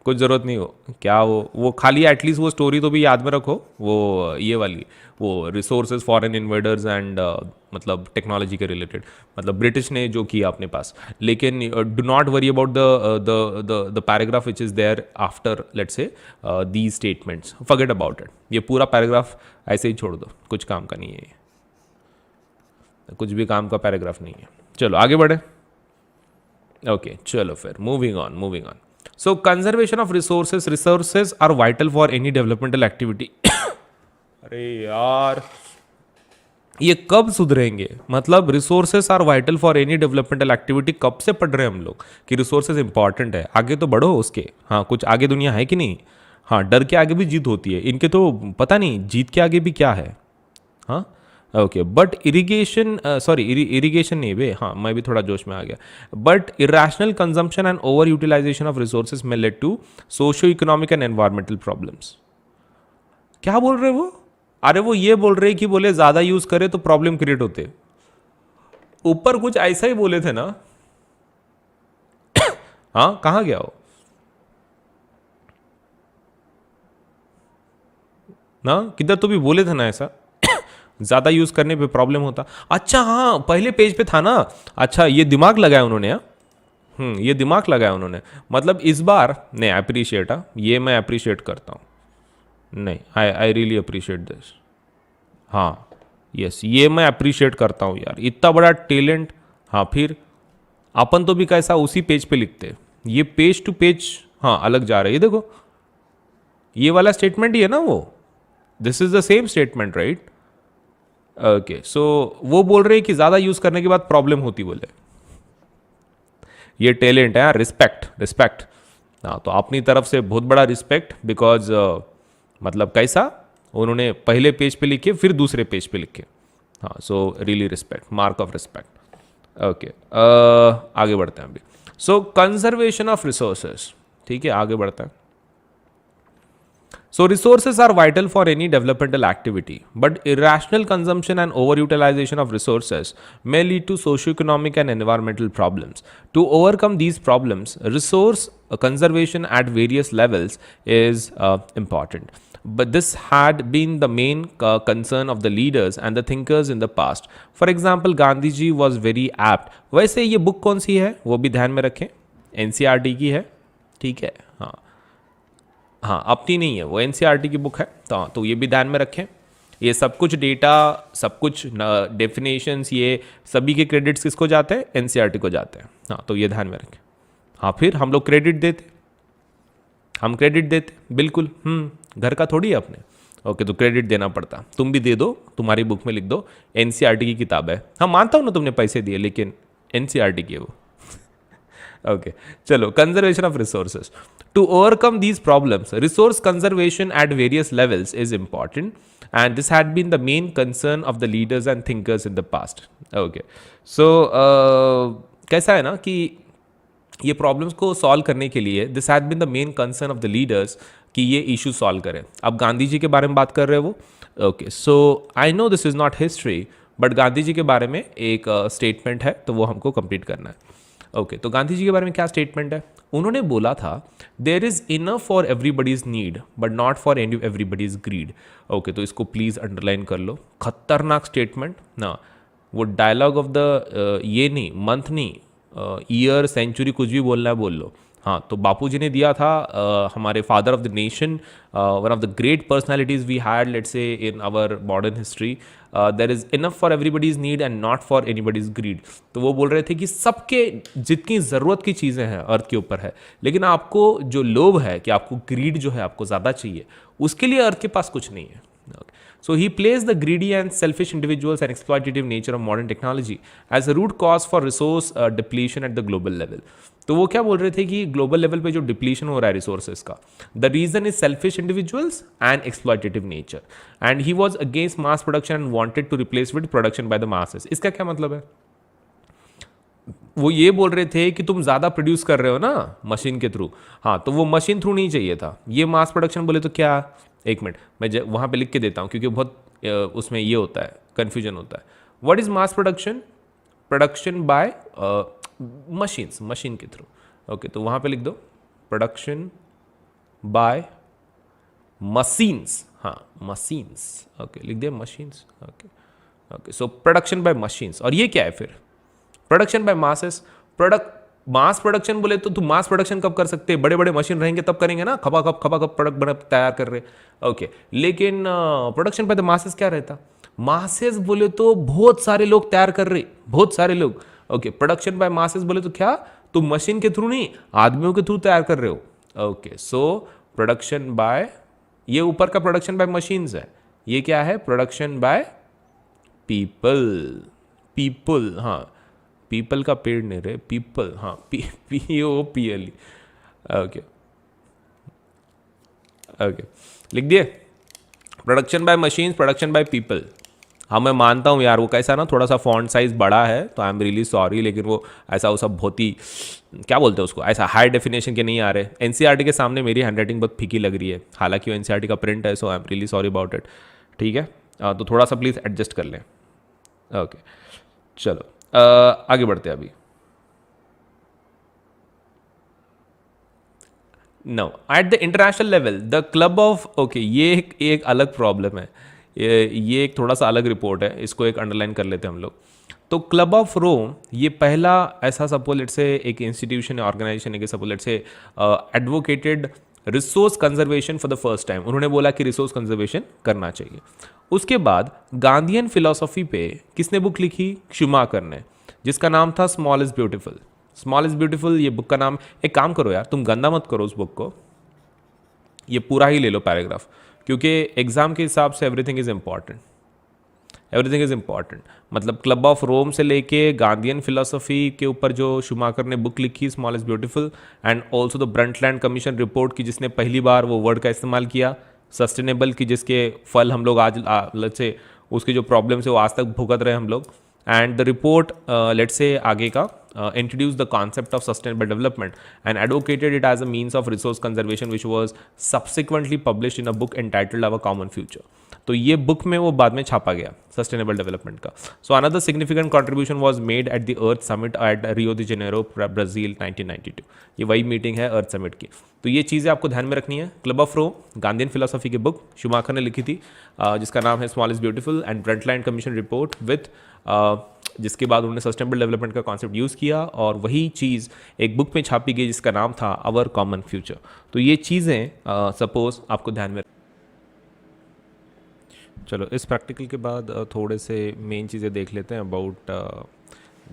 कुछ ज़रूरत नहीं हो क्या वो खाली एटलीस्ट वो स्टोरी तो भी याद में रखो, वो ये वाली, वो रिसोर्सेज फॉरेन इन्वेडर्स एंड मतलब टेक्नोलॉजी के रिलेटेड, मतलब ब्रिटिश ने जो किया अपने पास। लेकिन do not worry about the paragraph which is there after let's say the statements, forget about it. ये पूरा पैराग्राफ ऐसे ही छोड़ दो, कुछ काम का नहीं है ये, कुछ भी काम का पैराग्राफ नहीं है। चलो आगे बढ़े। ओके, चलो फिर moving on. So conservation of resources are vital for any developmental activity. अरे यार, ये कब सुधरेंगे? मतलब resources are vital for any developmental activity, कब से पढ़ रहे हैं हम लोग कि रिसोर्सेज इंपॉर्टेंट है? आगे तो बढ़ो उसके। हाँ, कुछ आगे दुनिया है कि नहीं? हाँ, डर के आगे भी जीत होती है, इनके तो पता नहीं जीत के आगे भी क्या है। हाँ, ओके, बट इरिगेशन इरिगेशन नहीं बे, हाँ मैं भी थोड़ा जोश में आ गया। But irrational consumption and over utilization of resources में led to socio economic and environmental problems. क्या बोल रहे वो? अरे वो ये बोल रहे कि बोले ज्यादा यूज करे तो प्रॉब्लम क्रिएट होते। ऊपर कुछ ऐसा ही बोले थे ना। हाँ, कहाँ गया हो ना, किधर तो भी बोले थे ना ऐसा। ज़्यादा यूज़ करने पे प्रॉब्लम होता। अच्छा हाँ, पहले पेज पे था ना। अच्छा, ये दिमाग लगाया उन्होंने। ये दिमाग लगाया उन्होंने, मतलब इस बार नहीं अप्रिशिएट। ये मैं अप्रिशिएट करता हूँ, नहीं आई रियली अप्रिशिएट दिस। हाँ यस, ये मैं अप्रिशिएट करता हूँ यार, इतना बड़ा टैलेंट। हाँ, फिर अपन तो भी कैसा उसी पेज पे लिखते, ये पेज टू पेज हाँ अलग जा रहा है। ये देखो, ये वाला स्टेटमेंट ही है ना वो, this is the same statement right. Okay, so वो बोल रहे हैं कि ज़्यादा यूज़ करने के बाद प्रॉब्लम होती, बोले ये टैलेंट है यार, रिस्पेक्ट। हाँ, तो अपनी तरफ से बहुत बड़ा रिस्पेक्ट, बिकॉज मतलब कैसा उन्होंने पहले पेज पे लिखे फिर दूसरे पेज पे लिखे। हाँ, so really respect, mark of respect. Okay, आगे बढ़ते हैं अभी। सो कंजर्वेशन ऑफ रिसोर्सेस, ठीक है, आगे बढ़ते हैं। So resources are vital for any developmental activity, but irrational consumption and overutilization of resources may lead to socioeconomic and environmental problems. To overcome these problems, resource conservation at various levels is important. But this had been the main concern of the leaders and the thinkers in the past. For example, Gandhi ji was very apt. वैसे ये book कौन सी है वो भी ध्यान में रखें, NCERT की है, ठीक है। हाँ हाँ, अपनी नहीं है वो, NCERT की बुक है। तो ये भी ध्यान में रखें, ये सब कुछ डेटा, सब कुछ डेफिनेशंस, ये सभी के क्रेडिट्स किसको जाते हैं? NCERT को जाते हैं। हाँ, तो ये ध्यान में रखें। हाँ, फिर हम लोग क्रेडिट देते बिल्कुल। घर का थोड़ी है अपने। ओके, तो क्रेडिट देना पड़ता, तुम भी दे दो, तुम्हारी बुक में लिख दो NCERT की किताब है। हाँ, मानता हूँ ना तुमने पैसे दिए, लेकिन NCERT की है वो। Okay, चलो, conservation of resources. To overcome these problems, resource conservation at various levels is important, and this had been the main concern of the leaders and thinkers in the past. Okay, so कैसा है ना कि ये problems को solve करने के लिए this had been the main concern of the leaders कि ये इशू सॉल्व करें। अब गांधी जी के बारे में बात कर रहे हैं वो। Okay, so I know this is not history, but Gandhi ji के बारे में एक स्टेटमेंट है, तो वो हमको कंप्लीट करना है। ओके, तो गांधी जी के बारे में क्या स्टेटमेंट है? उन्होंने बोला था, there is enough for everybody's need but not for everybody's greed. Okay, तो इसको प्लीज अंडरलाइन कर लो, खतरनाक स्टेटमेंट ना। वो डायलॉग ऑफ द ये नहीं, मंथ नहीं, ईयर, सेंचुरी, कुछ भी बोलना है बोल लो। हाँ, तो बापू जी ने दिया था, हमारे father of the nation, one of the great personalities we had let's say in our modern history, there is enough for everybody's need and not for anybody's greed. तो वो बोल रहे थे कि सबके जितनी ज़रूरत की चीज़ें हैं अर्थ के ऊपर है, लेकिन आपको जो लोभ है कि आपको ग्रीड जो है आपको ज़्यादा चाहिए, उसके लिए अर्थ के पास कुछ नहीं है। So he placed the greedy and selfish individuals and exploitative nature of modern technology as a root cause for resource depletion at the global level. तो वो क्या बोल रहे थे कि ग्लोबल लेवल पे जो डिप्लीशन हो रहा है रिसोर्सेज का, the reason is selfish individuals and exploitative nature, and he was against mass production and wanted to replace with production by the masses. इसका क्या मतलब है? वो ये बोल रहे थे कि तुम ज़्यादा प्रोड्यूस कर रहे हो ना मशीन के थ्रू। हाँ, तो वो मशीन थ्रू नहीं चाहिए था। ये मास प्रोडक्शन बोले तो क्या, एक मिनट मैं वहाँ पे लिख के देता हूँ क्योंकि बहुत उसमें ये होता है, कन्फ्यूजन होता है। What is mass production? Production by machines, machine के थ्रू। ओके, तो वहाँ पे लिख दो प्रोडक्शन बाय मशीन्स। हाँ, मशीन्स। ओके, लिख दिया machines. Okay okay, so production by machines. और ये क्या है फिर? Production by masses. Product mass production बोले तो तुम मास प्रोडक्शन कब कर सकते हैं? बड़े बड़े मशीन रहेंगे तब करेंगे ना, खपा खप प्रोडक्ट बना तैयार कर रहे। ओके, लेकिन प्रोडक्शन बाय द मासेस क्या रहता? मासेस बोले तो बहुत सारे लोग तैयार कर रहे, बहुत सारे लोग। ओके, प्रोडक्शन बाय मासेस बोले तो क्या, तुम मशीन के थ्रू नहीं, आदमियों के थ्रू तैयार कर रहे हो। ओके, सो प्रोडक्शन बाय, ये ऊपर का प्रोडक्शन बाय मशीन्स है, ये क्या है? Production by people. पीपल, हाँ, पीपल का पेड़ नहीं रहे, पीपल, हाँ, POPL। ओके ओके, लिख दिए production by machines, production by people. हाँ, मैं मानता हूँ यार, वो कैसा ना थोड़ा सा फॉन्ट साइज बड़ा है, तो आई एम रियली सॉरी, लेकिन वो ऐसा वो सब बहुत ही, क्या बोलते हैं उसको, ऐसा हाई डेफिनेशन के नहीं आ रहे। एनसीईआरटी के सामने मेरी हैंडराइटिंग बहुत फीकी लग रही है, हालांकि वो एनसीईआरटी का प्रिंट है, so I am really sorry about it. ठीक है, तो थोड़ा सा प्लीज़ एडजस्ट कर लें। ओके, चलो आगे बढ़ते हैं अभी। No, at the international level the club of, okay, ये एक अलग प्रॉब्लम है, ये एक थोड़ा सा अलग रिपोर्ट है, इसको एक अंडरलाइन कर लेते हैं हम लोग। तो क्लब ऑफ रोम ये पहला ऐसा सपोज लेट से एक इंस्टीट्यूशन या ऑर्गेनाइजेशन है कि सपोज लेट से advocated resource conservation for the first time. उन्होंने बोला कि रिसोर्स कंजर्वेशन करना चाहिए। उसके बाद गांधीयन फिलॉसफी पे किसने बुक लिखी? शूमाकर ने, जिसका नाम था small is beautiful. Small is beautiful, ये बुक का नाम। एक काम करो यार, तुम गंदा मत करो उस बुक को, ये पूरा ही ले लो पैराग्राफ, क्योंकि एग्जाम के हिसाब से everything is important, everything is important. मतलब क्लब ऑफ रोम से लेके गांधीयन फिलोसफी के ऊपर जो शूमाकर ने बुक लिखी small is beautiful, and also the Brundtland commission report की जिसने पहली बार वो वर्ड का इस्तेमाल किया सस्टेनेबल की, जिसके फल हम लोग आज लेट्स से उसकी जो प्रॉब्लम्स है वो आज तक भुगत रहे हम लोग। And the report let's say आगे का introduced the concept of sustainable development and advocated it as a means of resource conservation, which was subsequently published in a book entitled Our Common Future। तो ये book में वो बाद में छापा गया सस्टेनेबल डेवलपमेंट का। So another significant contribution was made at the Earth Summit at Rio de Janeiro Brazil 1992। ये वही मीटिंग है अर्थ समिट की। तो ये चीज़ें आपको ध्यान में रखनी है। Club of Rome Gandhian philosophy की बुक शूमाकर ने लिखी थी, जिसका नाम है small is beautiful, and Brundtland commission report with, जिसके बाद उन्होंने सस्टेनेबल डेवलपमेंट का कॉन्सेप्ट यूज़ किया, और वही चीज़ एक बुक में छापी गई जिसका नाम था आवर कॉमन फ्यूचर। तो ये चीज़ें सपोज आपको ध्यान में। चलो इस प्रैक्टिकल के बाद थोड़े से मेन चीज़ें देख लेते हैं अबाउट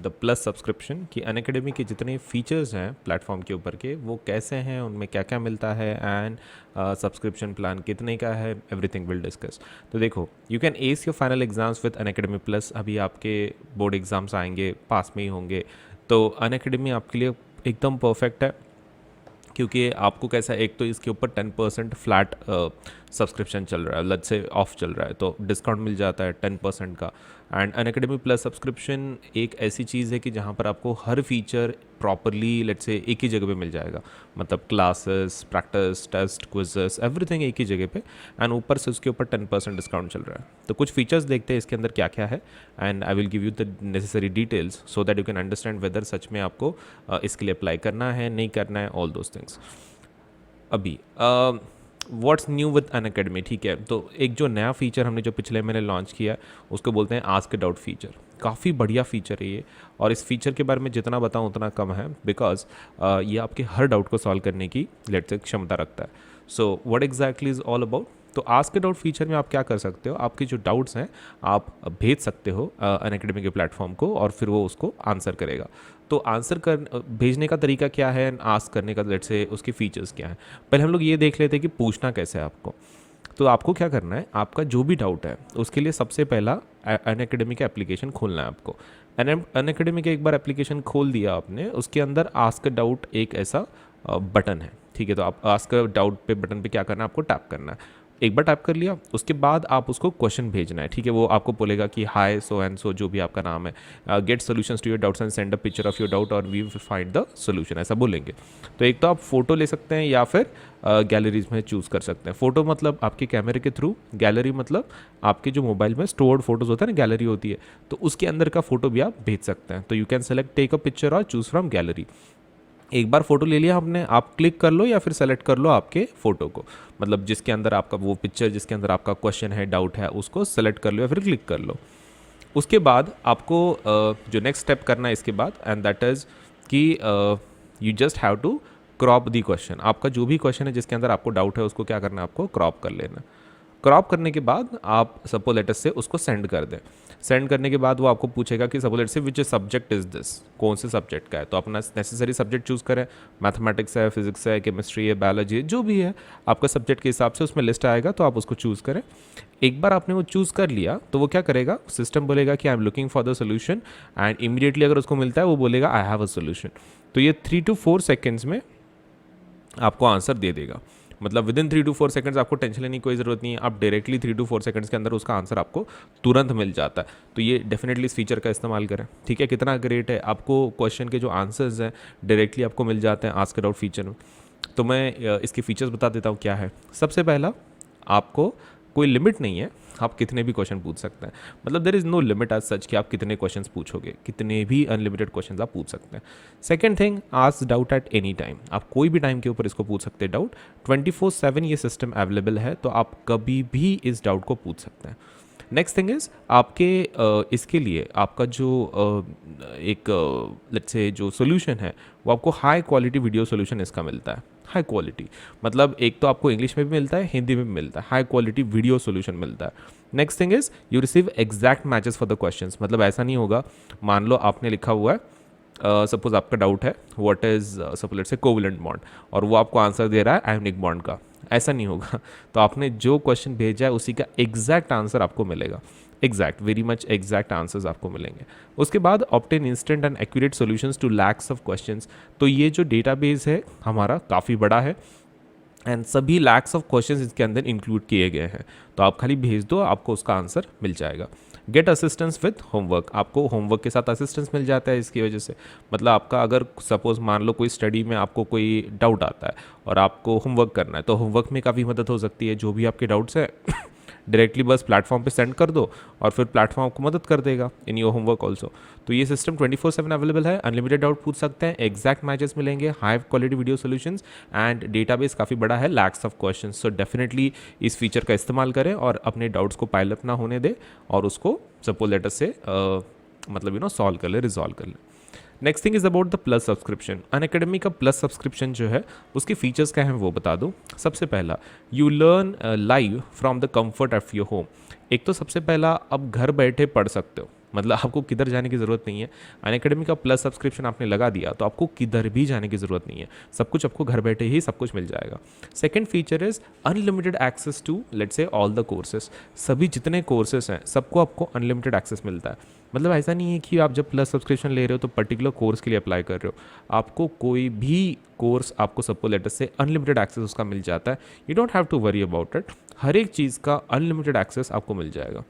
द प्लस सब्सक्रिप्शन, कि अनअकैडमी के जितने फीचर्स हैं प्लेटफॉर्म के ऊपर के वो कैसे हैं, उनमें क्या क्या मिलता है, एंड सब्सक्रिप्शन प्लान कितने का है, एवरीथिंग विल डिस्कस। तो देखो, you can S your final exams with Unacademy plus. अभी आपके बोर्ड एग्ज़ाम्स आएंगे, पास में ही होंगे, तो अनअकैडमी आपके लिए एकदम परफेक्ट है, क्योंकि आपको कैसा, एक तो इसके ऊपर 10% फ्लैट सब्सक्रिप्शन चल रहा है, लेट्स से ऑफ चल रहा है, तो डिस्काउंट मिल जाता है 10% का। एंड अनअकैडमी प्लस सब्सक्रिप्शन एक ऐसी चीज़ है कि जहाँ पर आपको हर फीचर प्रॉपरली लेट्स से एक ही जगह पे मिल जाएगा, मतलब classes, practice, test, quizzes, everything एक ही जगह पे, एंड ऊपर से उसके ऊपर 10% डिस्काउंट चल रहा है। तो कुछ फीचर्स देखते हैं इसके अंदर क्या क्या है, and I will give you the necessary details so that you can understand whether सच में आपको इसके लिए अप्लाई करना है, नहीं करना है, ऑल दोज थिंग्स। अभी व्हाट्स न्यू विद अनअकैडमी, ठीक है, तो एक जो नया फीचर हमने जो पिछले महीने लॉन्च किया उसको बोलते हैं आस्क डाउट फीचर। काफ़ी बढ़िया फीचर है ये, और इस फीचर के बारे में जितना बताऊँ उतना कम है, बिकॉज ये आपके हर डाउट को सॉल्व करने की लेट्स से क्षमता रखता है। So what exactly is all about, तो आस्क डाउट फीचर में आप क्या कर सकते हो, आपके जो डाउट्स हैं आप भेज सकते हो अनअकैडमी के प्लेटफॉर्म को, और फिर वो उसको आंसर करेगा। तो आंसर कर भेजने का तरीका क्या है, आस्क करने का लेट्स से उसके फीचर्स क्या हैं। पहले हम लोग ये देख लेते हैं कि पूछना कैसे है आपको। तो आपको क्या करना है, आपका जो भी डाउट है उसके लिए सबसे पहला अनअकैडमी का एप्लीकेशन खोलना है आपको। अनअकैडमी का एक बार एप्लीकेशन खोल दिया आपने, उसके अंदर आस्क डाउट एक ऐसा बटन है, ठीक है, तो आप आस्क डाउट पे बटन पे क्या करना है, आपको टैप करना है। एक बार टाइप कर लिया, उसके बाद आप उसको क्वेश्चन भेजना है, ठीक है। वो आपको बोलेगा कि हाय सो एंड सो, जो भी आपका नाम है, get solutions to your doubts and send a picture of your doubt और we will find the solution, ऐसा बोलेंगे। तो एक तो आप फोटो ले सकते हैं या फिर गैलरीज में चूज़ कर सकते हैं। फोटो मतलब आपके कैमरे के थ्रू, गैलरी मतलब आपके जो मोबाइल में स्टोर्ड फोटोज होता है ना, गैलरी होती है, तो उसके अंदर का फोटो भी आप भेज सकते हैं। तो you can select take a picture और चूज़ फ्रॉम गैलरी। एक बार फोटो ले लिया आपने, आप क्लिक कर लो या फिर सेलेक्ट कर लो आपके फ़ोटो को, मतलब जिसके अंदर आपका वो पिक्चर, जिसके अंदर आपका क्वेश्चन है, डाउट है, उसको सेलेक्ट कर लो या फिर क्लिक कर लो। उसके बाद आपको जो नेक्स्ट स्टेप करना है इसके बाद, एंड दैट इज़ कि you just have to crop the question. आपका जो भी क्वेश्चन है जिसके अंदर आपको डाउट है, उसको क्या करना है, आपको क्रॉप कर लेना। क्रॉप करने के बाद आप सपोज लेटर से उसको सेंड कर दें। सेंड करने के बाद वो आपको पूछेगा कि सपोज लेटर से विच सब्जेक्ट इज़ दिस, कौन से सब्जेक्ट का है। तो अपना नेसेसरी सब्जेक्ट चूज़ करें, मैथमेटिक्स है, फिजिक्स है, केमिस्ट्री है, बायोलॉजी है, जो भी है आपका सब्जेक्ट के हिसाब से उसमें लिस्ट आएगा, तो आप उसको चूज़ करें। एक बार आपने वो चूज़ कर लिया तो वो क्या करेगा, सिस्टम बोलेगा कि I am looking for the solution, and immediately अगर उसको मिलता है वो बोलेगा आई हैव अ सोल्यूशन। तो ये 3 to 4 सेकेंड्स में आपको आंसर दे देगा। मतलब विद इन 3 to 4 सेकंड्स आपको टेंशन लेने की कोई ज़रूरत नहीं है, आप डायरेक्टली 3 to 4 सेकंड्स के अंदर उसका आंसर आपको तुरंत मिल जाता है। तो ये डेफिनेटली इस फीचर का इस्तेमाल करें, ठीक है। कितना ग्रेट है, आपको क्वेश्चन के जो आंसर्स हैं डायरेक्टली आपको मिल जाते हैं आस्क अ डाउट फीचर में। तो मैं इसके फीचर्स बता देता हूँ क्या है। सबसे पहला, आपको कोई लिमिट नहीं है, आप कितने भी क्वेश्चन पूछ सकते हैं। मतलब there is no limit as such कि आप कितने क्वेश्चंस पूछोगे, कितने भी अनलिमिटेड क्वेश्चंस आप पूछ सकते हैं। Second thing, ask doubt at any time, आप कोई भी टाइम के ऊपर इसको पूछ सकते हैं डाउट। 24/7 ये सिस्टम अवेलेबल है, तो आप कभी भी इस डाउट को पूछ सकते हैं। नेक्स्ट थिंग इज़ आपके इसके लिए आपका जो एक लेट्स से जो सोल्यूशन है वो आपको हाई क्वालिटी वीडियो सोल्यूशन इसका मिलता है। हाई क्वालिटी मतलब एक तो आपको इंग्लिश में भी मिलता है, हिंदी में भी मिलता है, हाई क्वालिटी वीडियो सोल्यूशन मिलता है। Next thing is you receive exact matches for the questions. मतलब ऐसा नहीं होगा, मान लो आपने लिखा हुआ है सपोज आपका डाउट है व्हाट इज़ सपोज लेट्स से कोवेलेंट बॉन्ड, और वो आपको आंसर दे रहा है आयोनिक बॉन्ड का, ऐसा नहीं होगा। तो आपने जो क्वेश्चन भेजा है उसी का एग्जैक्ट आंसर आपको मिलेगा, exact, very much exact answers आपको मिलेंगे। उसके बाद obtain instant and accurate solutions to lakhs of questions. तो ये जो डेटाबेस है हमारा काफ़ी बड़ा है, एंड सभी लैक्स ऑफ क्वेश्चंस इसके अंदर इंक्लूड किए गए हैं। तो आप खाली भेज दो, आपको उसका आंसर मिल जाएगा। गेट असिस्टेंस विद होमवर्क, आपको होमवर्क के साथ असिस्टेंस मिल जाता है इसकी वजह से। मतलब आपका अगर सपोज मान लो कोई स्टडी में आपको कोई डाउट आता है और आपको होमवर्क करना है, तो होमवर्क में काफ़ी मदद हो सकती है। जो भी आपके डाउट्स हैं डायरेक्टली बस प्लेटफॉर्म पे सेंड कर दो और फिर प्लेटफॉर्म आपको मदद कर देगा इन योर होमवर्क ऑल्सो। तो ये सिस्टम 24/7 अवेलेबल है, अनलिमिटेड डाउट पूछ सकते हैं, एग्जैक्ट मैचेस मिलेंगे, high quality video solutions, and database काफ़ी बड़ा है, lakhs of questions. So definitely इस फीचर का इस्तेमाल करें और अपने डाउट्स को पाइल अप ना होने दें और उसको सपोज लेटर से मतलब सॉल्व कर ले, रिजॉल्व कर ले। Next thing is about the plus subscription. Unacademy का प्लस सब्सक्रिप्शन जो है उसके फीचर्स क्या हैं वो बता दूँ। सबसे पहला, you learn live from the comfort of your home. एक तो सबसे पहला, अब घर बैठे पढ़ सकते हो, मतलब आपको किधर जाने की ज़रूरत नहीं है। अनअकैडमी का प्लस सब्सक्रिप्शन आपने लगा दिया तो आपको किधर भी जाने की ज़रूरत नहीं है, सब कुछ आपको घर बैठे ही सब कुछ मिल जाएगा। Second feature is unlimited access to let's say all the courses. सभी जितने कोर्सेज हैं सबको आपको अनलिमिटेड एक्सेस मिलता है। मतलब ऐसा नहीं है कि आप जब प्लस सब्सक्रिप्शन ले रहे हो तो पर्टिकुलर कोर्स के लिए अप्लाई कर रहे हो, आपको कोई भी कोर्स आपको सपोज लेटर से अनलिमिटेड एक्सेस उसका मिल जाता है। You don't have to worry about it, हर एक चीज़ का अनलिमिटेड एक्सेस आपको मिल जाएगा।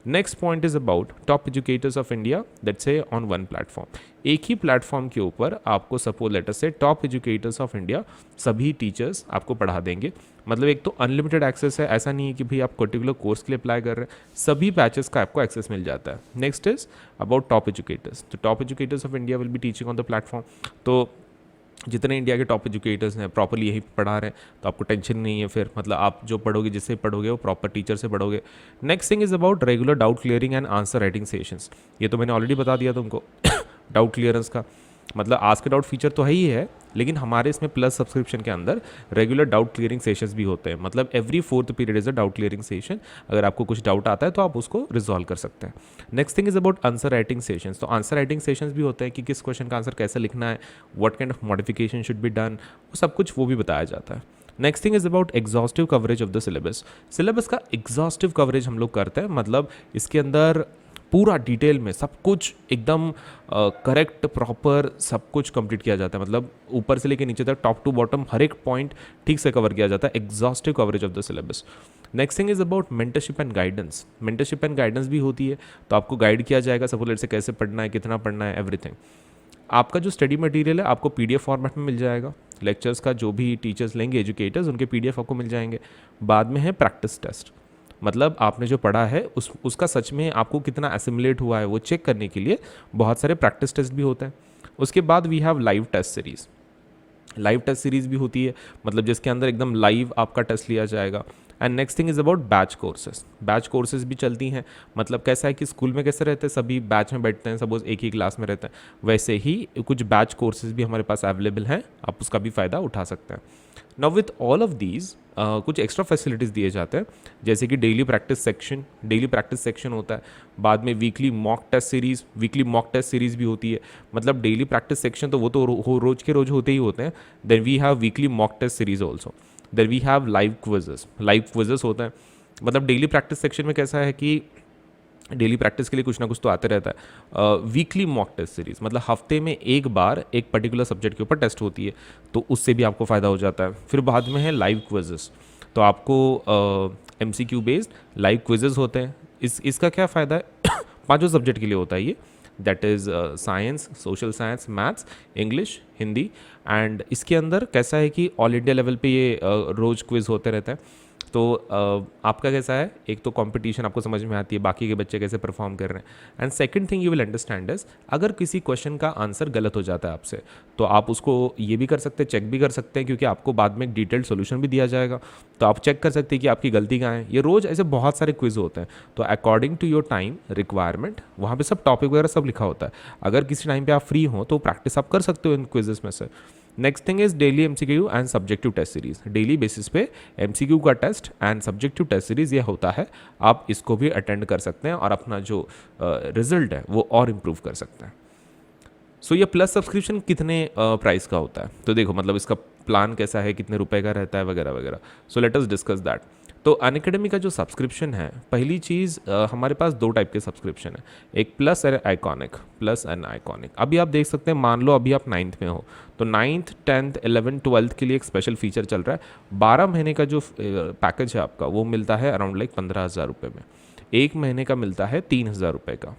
Next point is about top educators of India that's a on one platform. एक ही प्लेटफॉर्म के ऊपर आपको सपोज लेटर से टॉप एजुकेटर्स ऑफ इंडिया सभी टीचर्स आपको पढ़ा देंगे। मतलब एक तो अनलिमिटेड एक्सेस है, ऐसा नहीं है कि भाई आप पर्टिकुलर कोर्स के लिए अप्लाई कर रहे हैं, सभी बैचेस का आपको एक्सेस मिल जाता है। Next is about top educators. तो top educators of India will be teaching on the platform. तो जितने इंडिया के टॉप एजुकेटर्स हैं प्रॉपरली यही पढ़ा रहे हैं, तो आपको टेंशन नहीं है फिर। मतलब आप जो पढ़ोगे, जिससे पढ़ोगे वो प्रॉपर टीचर से पढ़ोगे। Next thing is about regular doubt clearing and answer writing sessions. ये तो मैंने ऑलरेडी बता दिया तुमको डाउट क्लियरेंस का मतलब आस्क डाउट फीचर तो है ही है, लेकिन हमारे इसमें प्लस सब्सक्रिप्शन के अंदर रेगुलर डाउट क्लियरिंग सेशंस भी होते हैं। मतलब every 4th period is a doubt clearing session. अगर आपको कुछ डाउट आता है तो आप उसको रिजॉल्व कर सकते हैं। Next thing is about answer writing sessions. तो आंसर राइटिंग सेशंस भी होते हैं कि किस क्वेश्चन का आंसर कैसे लिखना है, what kind of modification should be done, वो सब कुछ वो भी बताया जाता है। Next thing is about exhaustive coverage of the syllabus. Syllabus का एग्जॉस्टिव कवरेज हम लोग करते हैं, मतलब इसके अंदर पूरा डिटेल में सब कुछ एकदम करेक्ट प्रॉपर सब कुछ कंप्लीट किया जाता है, मतलब ऊपर से लेकर नीचे तक टॉप टू बॉटम हर एक पॉइंट ठीक से कवर किया जाता है, exhaustive coverage of the syllabus. Next thing is about mentorship and guidance. Mentorship and guidance भी होती है, तो आपको गाइड किया जाएगा सपोज लेट से कैसे पढ़ना है, कितना पढ़ना है, एवरीथिंग। आपका जो स्टडी मटेरियल है आपको पीडीएफ फॉर्मेट में मिल जाएगा, लेक्चर्स का जो भी टीचर्स लेंगे एजुकेटर्स उनके पीडीएफ आपको मिल जाएंगे। बाद में है प्रैक्टिस टेस्ट, मतलब आपने जो पढ़ा है उसका सच में आपको कितना एसिमुलेट हुआ है वो चेक करने के लिए बहुत सारे प्रैक्टिस टेस्ट भी होते हैं। उसके बाद we have live test series. Live test series भी होती है, मतलब जिसके अंदर एकदम लाइव आपका टेस्ट लिया जाएगा। And next thing is about batch courses. Batch courses भी चलती हैं, मतलब कैसा है कि स्कूल में कैसे रहते हैं सभी बैच में बैठते हैं, सपोज एक ही क्लास में रहते हैं, वैसे ही कुछ बैच कोर्सेज भी हमारे पास अवेलेबल हैं, आप उसका भी फ़ायदा उठा सकते हैं। Now with all of these कुछ एक्स्ट्रा फैसिलिटीज़ दिए जाते हैं, जैसे कि डेली प्रैक्टिस सेक्शन होता है। बाद में वीकली मॉक टेस्ट सीरीज़ भी होती है, मतलब डेली प्रैक्टिस सेक्शन तो वो तो रोज के रोज होते ही होते हैं। Then we have weekly mock test series also. Then we have live quizzes होते हैं, मतलब डेली प्रैक्टिस सेक्शन में कैसा है कि डेली प्रैक्टिस के लिए कुछ ना कुछ तो आते रहता है। वीकली मॉक टेस्ट सीरीज़, मतलब हफ्ते में एक बार एक पर्टिकुलर सब्जेक्ट के ऊपर टेस्ट होती है, तो उससे भी आपको फ़ायदा हो जाता है। फिर बाद में है लाइव क्विजेस, तो आपको MCQ बेस्ड लाइव क्विजेस होते हैं। इसका क्या फ़ायदा है पांचों सब्जेक्ट के लिए होता है ये, that is science, social science, maths, English, Hindi. And इसके अंदर कैसा है कि ऑल इंडिया लेवल पे ये रोज़ क्विज़ होते रहते हैं। तो आपका कैसा है, एक तो कंपटीशन आपको समझ में आती है बाकी के बच्चे कैसे परफॉर्म कर रहे हैं। And second thing you will understand is, अगर किसी क्वेश्चन का आंसर गलत हो जाता है आपसे, तो आप उसको ये भी कर सकते हैं, चेक भी कर सकते हैं, क्योंकि आपको बाद में एक डिटेल्ड सोल्यूशन भी दिया जाएगा, तो आप चेक कर सकते हैं कि आपकी गलती कहाँ है। ये रोज़ ऐसे बहुत सारे क्विज होते हैं, तो according to your time requirement वहाँ पे सब टॉपिक वगैरह सब लिखा होता है। अगर किसी टाइम पे आप फ्री हो तो प्रैक्टिस आप कर सकते हो इन क्विजेस में से। Next thing is daily MCQ and subjective test series. Daily basis पे MCQ का test and subjective test series ये होता है, आप इसको भी अटेंड कर सकते हैं और अपना जो रिजल्ट है वो और इम्प्रूव कर सकते हैं। सो ये प्लस सब्सक्रिप्शन कितने प्राइस का होता है, तो देखो मतलब इसका प्लान कैसा है, कितने रुपए का रहता है वगैरह वगैरह। सो लेट अस डिस्कस दैट। तो अनअकैडमी का जो सब्सक्रिप्शन है, पहली चीज़ हमारे पास दो टाइप के सब्सक्रिप्शन है, एक प्लस एंड आइकॉनिक। अभी आप देख सकते हैं, मान लो अभी आप 9th में हो, तो 9th 10th 11th 12th के लिए एक स्पेशल फीचर चल रहा है। 12 महीने का जो पैकेज है आपका वो मिलता है अराउंड लाइक 15,000 रुपये में, एक महीने का मिलता है 3,000 रुपये का।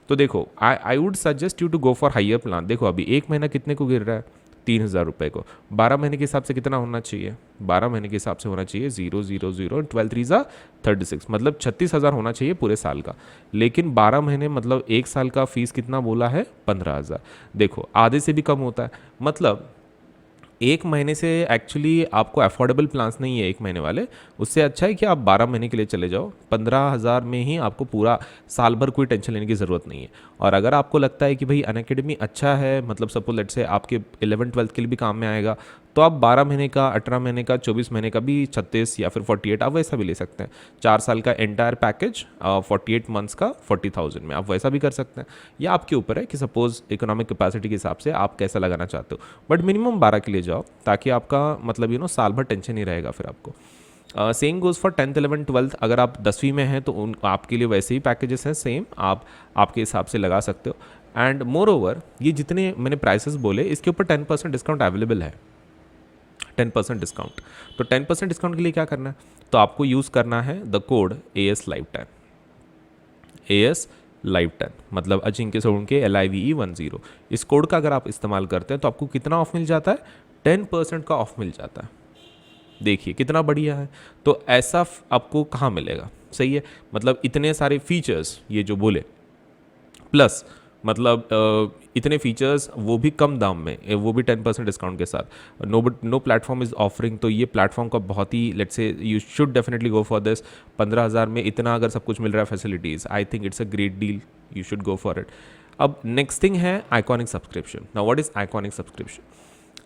तो देखो I would suggest you to go for higher plan. देखो अभी एक महीना कितने को गिर रहा है, 3,000 रुपये को। 12 महीने के हिसाब से कितना होना चाहिए, 12 महीने के हिसाब से होना चाहिए 0,0,0 12 3 36, मतलब 36,000 होना चाहिए पूरे साल का। लेकिन 12 महीने मतलब एक साल का फीस कितना बोला है, 15,000। देखो आधे से भी कम होता है, मतलब एक महीने से एक्चुअली आपको अफोर्डेबल प्लान्स नहीं है एक महीने वाले, उससे अच्छा है कि आप 12 महीने के लिए चले जाओ। 15,000 में ही आपको पूरा साल भर कोई टेंशन लेने की ज़रूरत नहीं है। और अगर आपको लगता है कि भाई अनअकैडमी अच्छा है, मतलब सपोज लेट से आपके 11th 12th के लिए भी काम में आएगा, तो आप 12 महीने का, 18 महीने का, 24 महीने का भी 36 या फिर 48 आप वैसा भी ले सकते हैं। 4 साल का एंटायर पैकेज 48 मंथ्स का 40,000 में आप वैसा भी कर सकते हैं। या आपके ऊपर है कि सपोज इकोनॉमिक कैपेसिटी के हिसाब से आप कैसा लगाना चाहते हो, बट मिनिमम 12 के लिए जाओ, ताकि आपका मतलब साल भर टेंशन नहीं रहेगा फिर आपको। Same goes for 10th 11th 12th। अगर आप 10वीं में हैं तो उन आपके लिए वैसे ही पैकेजेस हैं सेम, आप आपके हिसाब से लगा सकते हो। एंड मोर ओवर ये जितने मैंने प्राइसेस बोले, इसके ऊपर 10% डिस्काउंट अवेलेबल है, 10% डिस्काउंट। तो 10% डिस्काउंट के लिए क्या करना है, तो आपको यूज़ करना है the code AS Live10, AS Live10, मतलब अजिंक्य सोलंकी LIVE10। इस कोड का अगर आप इस्तेमाल करते हैं तो आपको कितना ऑफ मिल जाता है, 10% का ऑफ मिल जाता है। देखिए कितना बढ़िया है। तो ऐसा आपको कहाँ मिलेगा, सही है, मतलब इतने सारे फीचर्स ये जो बोले, प्लस मतलब इतने फीचर्स वो भी कम दाम में, वो भी 10% डिस्काउंट के साथ। नो प्लेटफॉर्म इज़ ऑफरिंग, तो ये प्लेटफॉर्म का बहुत ही, let's say you should definitely go for this. 15,000 में इतना अगर सब कुछ मिल रहा है facilities, I think it's a great deal, you should go for it. अब नेक्स्ट थिंग है iconic subscription. Now what is iconic subscription?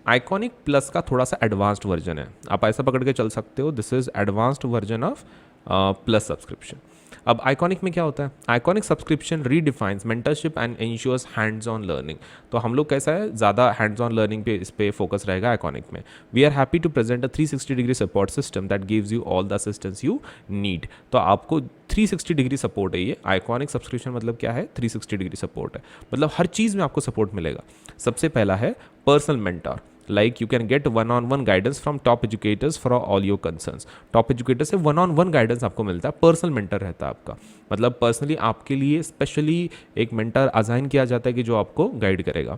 Iconic plus का थोड़ा सा एडवांस्ड वर्जन है, आप ऐसा पकड़ के चल सकते हो, this is advanced version of plus subscription. अब आइकॉनिक में क्या होता है, iconic subscription redefines mentorship and ensures hands on learning. तो हम लोग कैसा है, ज़्यादा हैंड्स ऑन लर्निंग पे इस पे फोकस रहेगा आइकॉनिक में। We are happy to present a 360 degree support system that gives you all the assistance you need. तो आपको 360 डिग्री सपोर्ट है ये आइकॉनिक सब्सक्रिप्शन। मतलब क्या है, 360 डिग्री सपोर्ट है, मतलब हर चीज़ में आपको सपोर्ट मिलेगा। सबसे पहला है personal mentor, like you can get one on one guidance from top educators for all your concerns. Top educator से वन ऑन वन गाइडेंस आपको मिलता है, पर्सनल मेंटर रहता है आपका, मतलब पर्सनली आपके लिए स्पेशली एक मेंटर असाइन किया जाता है कि जो आपको गाइड करेगा।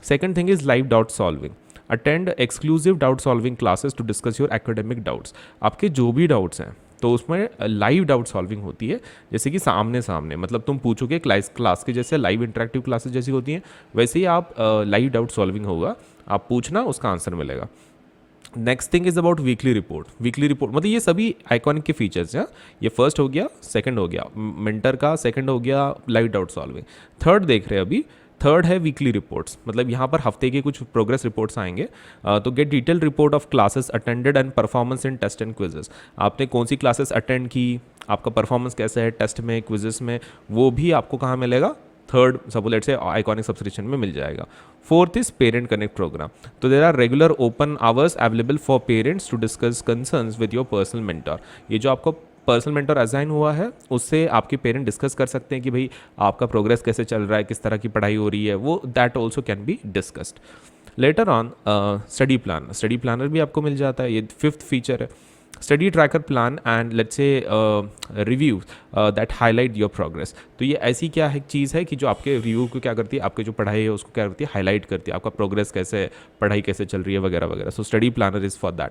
Second thing is live doubt solving, attend exclusive doubt solving classes to discuss your academic doubts. आपके जो भी डाउट्स हैं तो उसमें लाइव डाउट सॉल्विंग होती है, जैसे कि सामने सामने, मतलब तुम पूछोगे क्लास के जैसे लाइव इंटरेक्टिव क्लासेस जैसी होती हैं, वैसे ही आप लाइव डाउट सॉल्विंग होगा, आप पूछना उसका आंसर मिलेगा। Next thing is about weekly report. Weekly report मतलब ये सभी आइकॉनिक के फीचर्स हैं। ये फर्स्ट हो गया, सेकंड हो गया मेंटर का, सेकंड हो गया लाइव डाउट सॉल्विंग, थर्ड देख रहे हैं अभी, थर्ड है वीकली रिपोर्ट्स। मतलब यहाँ पर हफ्ते के कुछ प्रोग्रेस रिपोर्ट्स आएंगे। तो get detail report of classes attended and performance in test and quizzes. आपने कौन सी क्लासेस अटेंड की, आपका परफॉर्मेंस कैसा है टेस्ट में, क्विजेस में, वो भी आपको कहाँ मिलेगा, third suppose let's say iconic subscription में मिल जाएगा। Fourth is parent connect program. तो there are regular open hours available for parents to discuss concerns with your personal mentor. ये जो आपको पर्सनल मेंटर असाइन हुआ है उससे आपके पेरेंट डिस्कस कर सकते हैं कि भाई आपका प्रोग्रेस कैसे चल रहा है, किस तरह की पढ़ाई हो रही है, वो that also can be discussed. Later on study plan, study planner भी आपको मिल जाता है, ये फिफ्थ फीचर है। Study tracker plan and let's say review that highlight your progress. तो ये ऐसी क्या है चीज़ है कि जो आपके रिव्यू को क्या करती है, आपके जो पढ़ाई है उसको क्या करती है, हाईलाइट करती है, आपका प्रोग्रेस कैसे है, पढ़ाई कैसे चल रही है वगैरह वगैरह। So study planner is for that.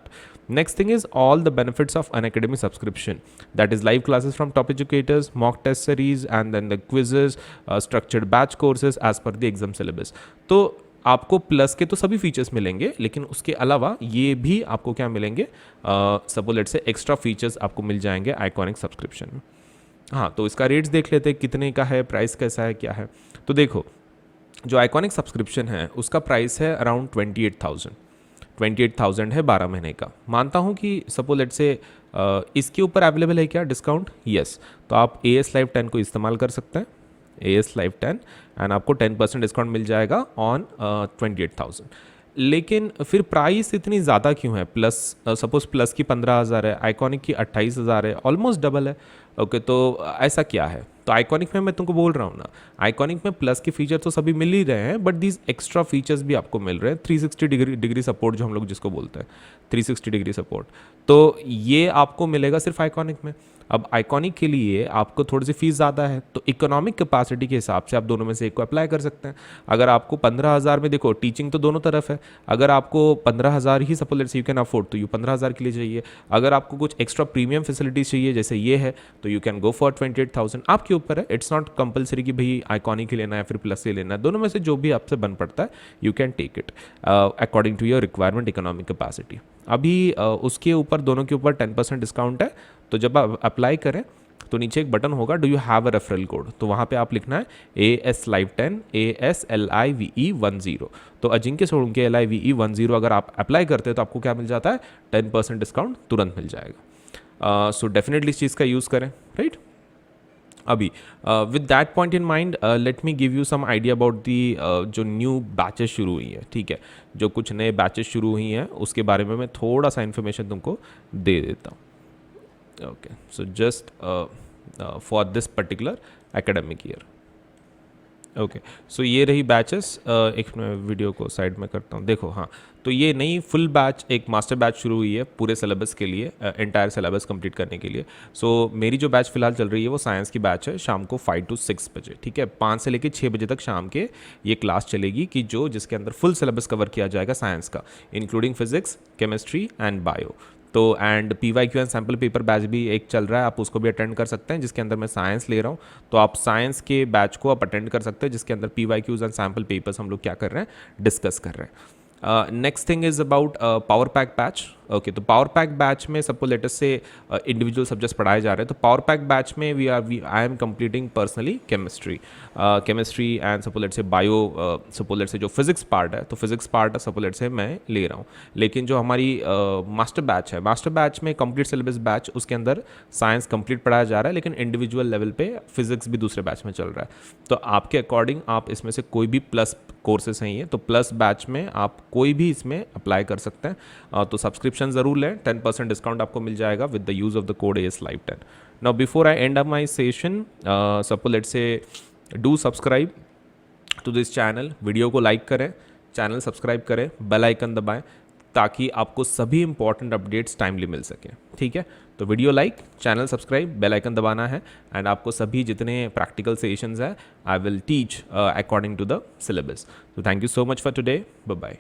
Next thing is all the benefits of Unacademy subscription, that is live classes from top educators, mock test series and then the quizzes, structured batch courses as per the exam syllabus. तो आपको plus के तो सभी features मिलेंगे, लेकिन उसके अलावा ये भी आपको क्या मिलेंगे, सपोज लेट्स से एक्स्ट्रा फीचर्स आपको मिल जाएंगे आइकॉनिक सब्सक्रिप्शन में। हाँ, तो इसका रेट्स देख लेते हैं, कितने का है, प्राइस कैसा है, क्या है। तो देखो, जो आइकॉनिक सब्सक्रिप्शन है उसका प्राइस है अराउंड 28,000 है 12 महीने का। मानता हूँ कि सपोज लेट्स से इसके ऊपर अवेलेबल है क्या डिस्काउंट, यस। तो आप AS Live 10 को इस्तेमाल कर सकते हैं, AS Live 10, एंड आपको 10% डिस्काउंट मिल जाएगा ऑन 28,000। लेकिन फिर प्राइस इतनी ज़्यादा क्यों है, प्लस सपोज प्लस की 15,000 है, आइकॉनिक की 28,000 है, ऑलमोस्ट डबल है। ओके, तो ऐसा क्या है। तो आइकॉनिक में मैं तुमको बोल रहा हूँ ना, आइकॉनिक में प्लस के फीचर तो सभी मिल ही रहे हैं, बट दीज एक्स्ट्रा फीचर्स भी आपको मिल रहे हैं। 360 डिग्री सपोर्ट जो हम लोग जिसको बोलते हैं, 360 डिग्री सपोर्ट, तो ये आपको मिलेगा सिर्फ आइकॉनिक में। अब आइकॉनिक के लिए आपको थोड़ी सी फीस ज़्यादा है, तो इकोनॉमिक कैपेसिटी के हिसाब से आप दोनों में से एक को अप्लाई कर सकते हैं। अगर आपको 15,000 में, देखो टीचिंग तो दोनों तरफ है, अगर आपको 15,000 ही suppose let's you can afford, तो यू 15,000 के लिए चाहिए। अगर आपको कुछ एक्स्ट्रा प्रीमियम फैसिलिटीज चाहिए जैसे ये है, तो यू कैन गो फॉर 28,000। आपके ऊपर है, इट्स नॉट कंपलसरी कि भाई आइकॉनिक ही लेना है फिर प्लस ही लेना है, दोनों में से जो भी आपसे बन पड़ता है you can take it according to your requirement, economic capacity. अभी उसके ऊपर दोनों के ऊपर 10% डिस्काउंट है। तो जब आप अप्लाई करें तो नीचे एक बटन होगा, do you have a referral code, तो वहाँ पे आप लिखना है AS Live 10 ASLIVE10। तो अजिंक्य सोलंकी LIVE10 अगर आप अप्लाई करते हैं तो आपको क्या मिल जाता है, 10% डिस्काउंट तुरंत मिल जाएगा। सो डेफिनेटली इस चीज़ का यूज़ करें, राइट। अभी with that point in mind let me give you some idea about the जो न्यू बैचेस शुरू हुई है, ठीक है, जो कुछ नए बैचेस शुरू हुई हैं उसके बारे में मैं थोड़ा सा इन्फॉर्मेशन तुमको दे देता हूँ। Okay, so just for this particular academic year. Okay, so ये रही बैचेस। एक मैं वीडियो को साइड में करता हूँ, देखो। हाँ, तो ये नई फुल बैच, एक मास्टर बैच शुरू हुई है पूरे सिलेबस के लिए, एंटायर सिलेबस कंप्लीट करने के लिए। सो मेरी जो बैच फिलहाल चल रही है वो साइंस की बैच है, शाम को 5 to 6 बजे, ठीक है, 5 से लेकर 6 बजे तक शाम के ये क्लास चलेगी, कि जिसके अंदर फुल सिलेबस कवर किया जाएगा साइंस का, including physics, chemistry and bio. तो and PYQ and sample paper batch भी एक चल रहा है, आप उसको भी अटेंड कर सकते हैं, जिसके अंदर मैं साइंस ले रहा हूँ। तो आप साइंस के बैच को आप अटेंड कर सकते हैं, जिसके अंदर PYQs एंड सैम्पल पेपर्स हम लोग क्या कर रहे हैं, डिस्कस कर रहे हैं। Next thing is about power pack batch. Okay, तो पावर पैक बैच में सपोज लेट अस से इंडिविजुअल सब्जेक्ट्स पढ़ाए जा रहे हैं, तो पावर पैक बैच में I am completing personally chemistry and suppose let से बायो, सपोज लेट से जो फिजिक्स पार्ट है, तो फिजिक्स पार्ट सपोज लेट से मैं ले रहा हूँ. लेकिन जो हमारी मास्टर बैच है, मास्टर बैच में कंप्लीट सिलेबस बैच, उसके अंदर साइंस कंप्लीट पढ़ाया जा रहा है, लेकिन इंडिविजुअल लेवल पे फिजिक्स भी दूसरे बैच में चल रहा है. तो आपके अकॉर्डिंग आप इसमें से कोई भी प्लस कोर्सेस हैं ये, तो प्लस बैच में आप कोई भी इसमें अप्लाई कर सकते हैं. तो सब्सक्रिप्शन ज़रूर लें, 10% डिस्काउंट आपको मिल जाएगा with the use of the code ASLive10. Now before I end up my session, suppose let say do subscribe to this channel, video को लाइक करें, चैनल सब्सक्राइब करें, बेल आइकन दबाएं, ताकि आपको सभी इंपॉर्टेंट अपडेट्स टाइमली मिल सकें. ठीक है, तो video like, channel subscribe, bell icon दबाना है, एंड आपको सभी जितने प्रैक्टिकल सेशंस हैं I will teach according to the syllabus. तो thank you so much for today, bye bye.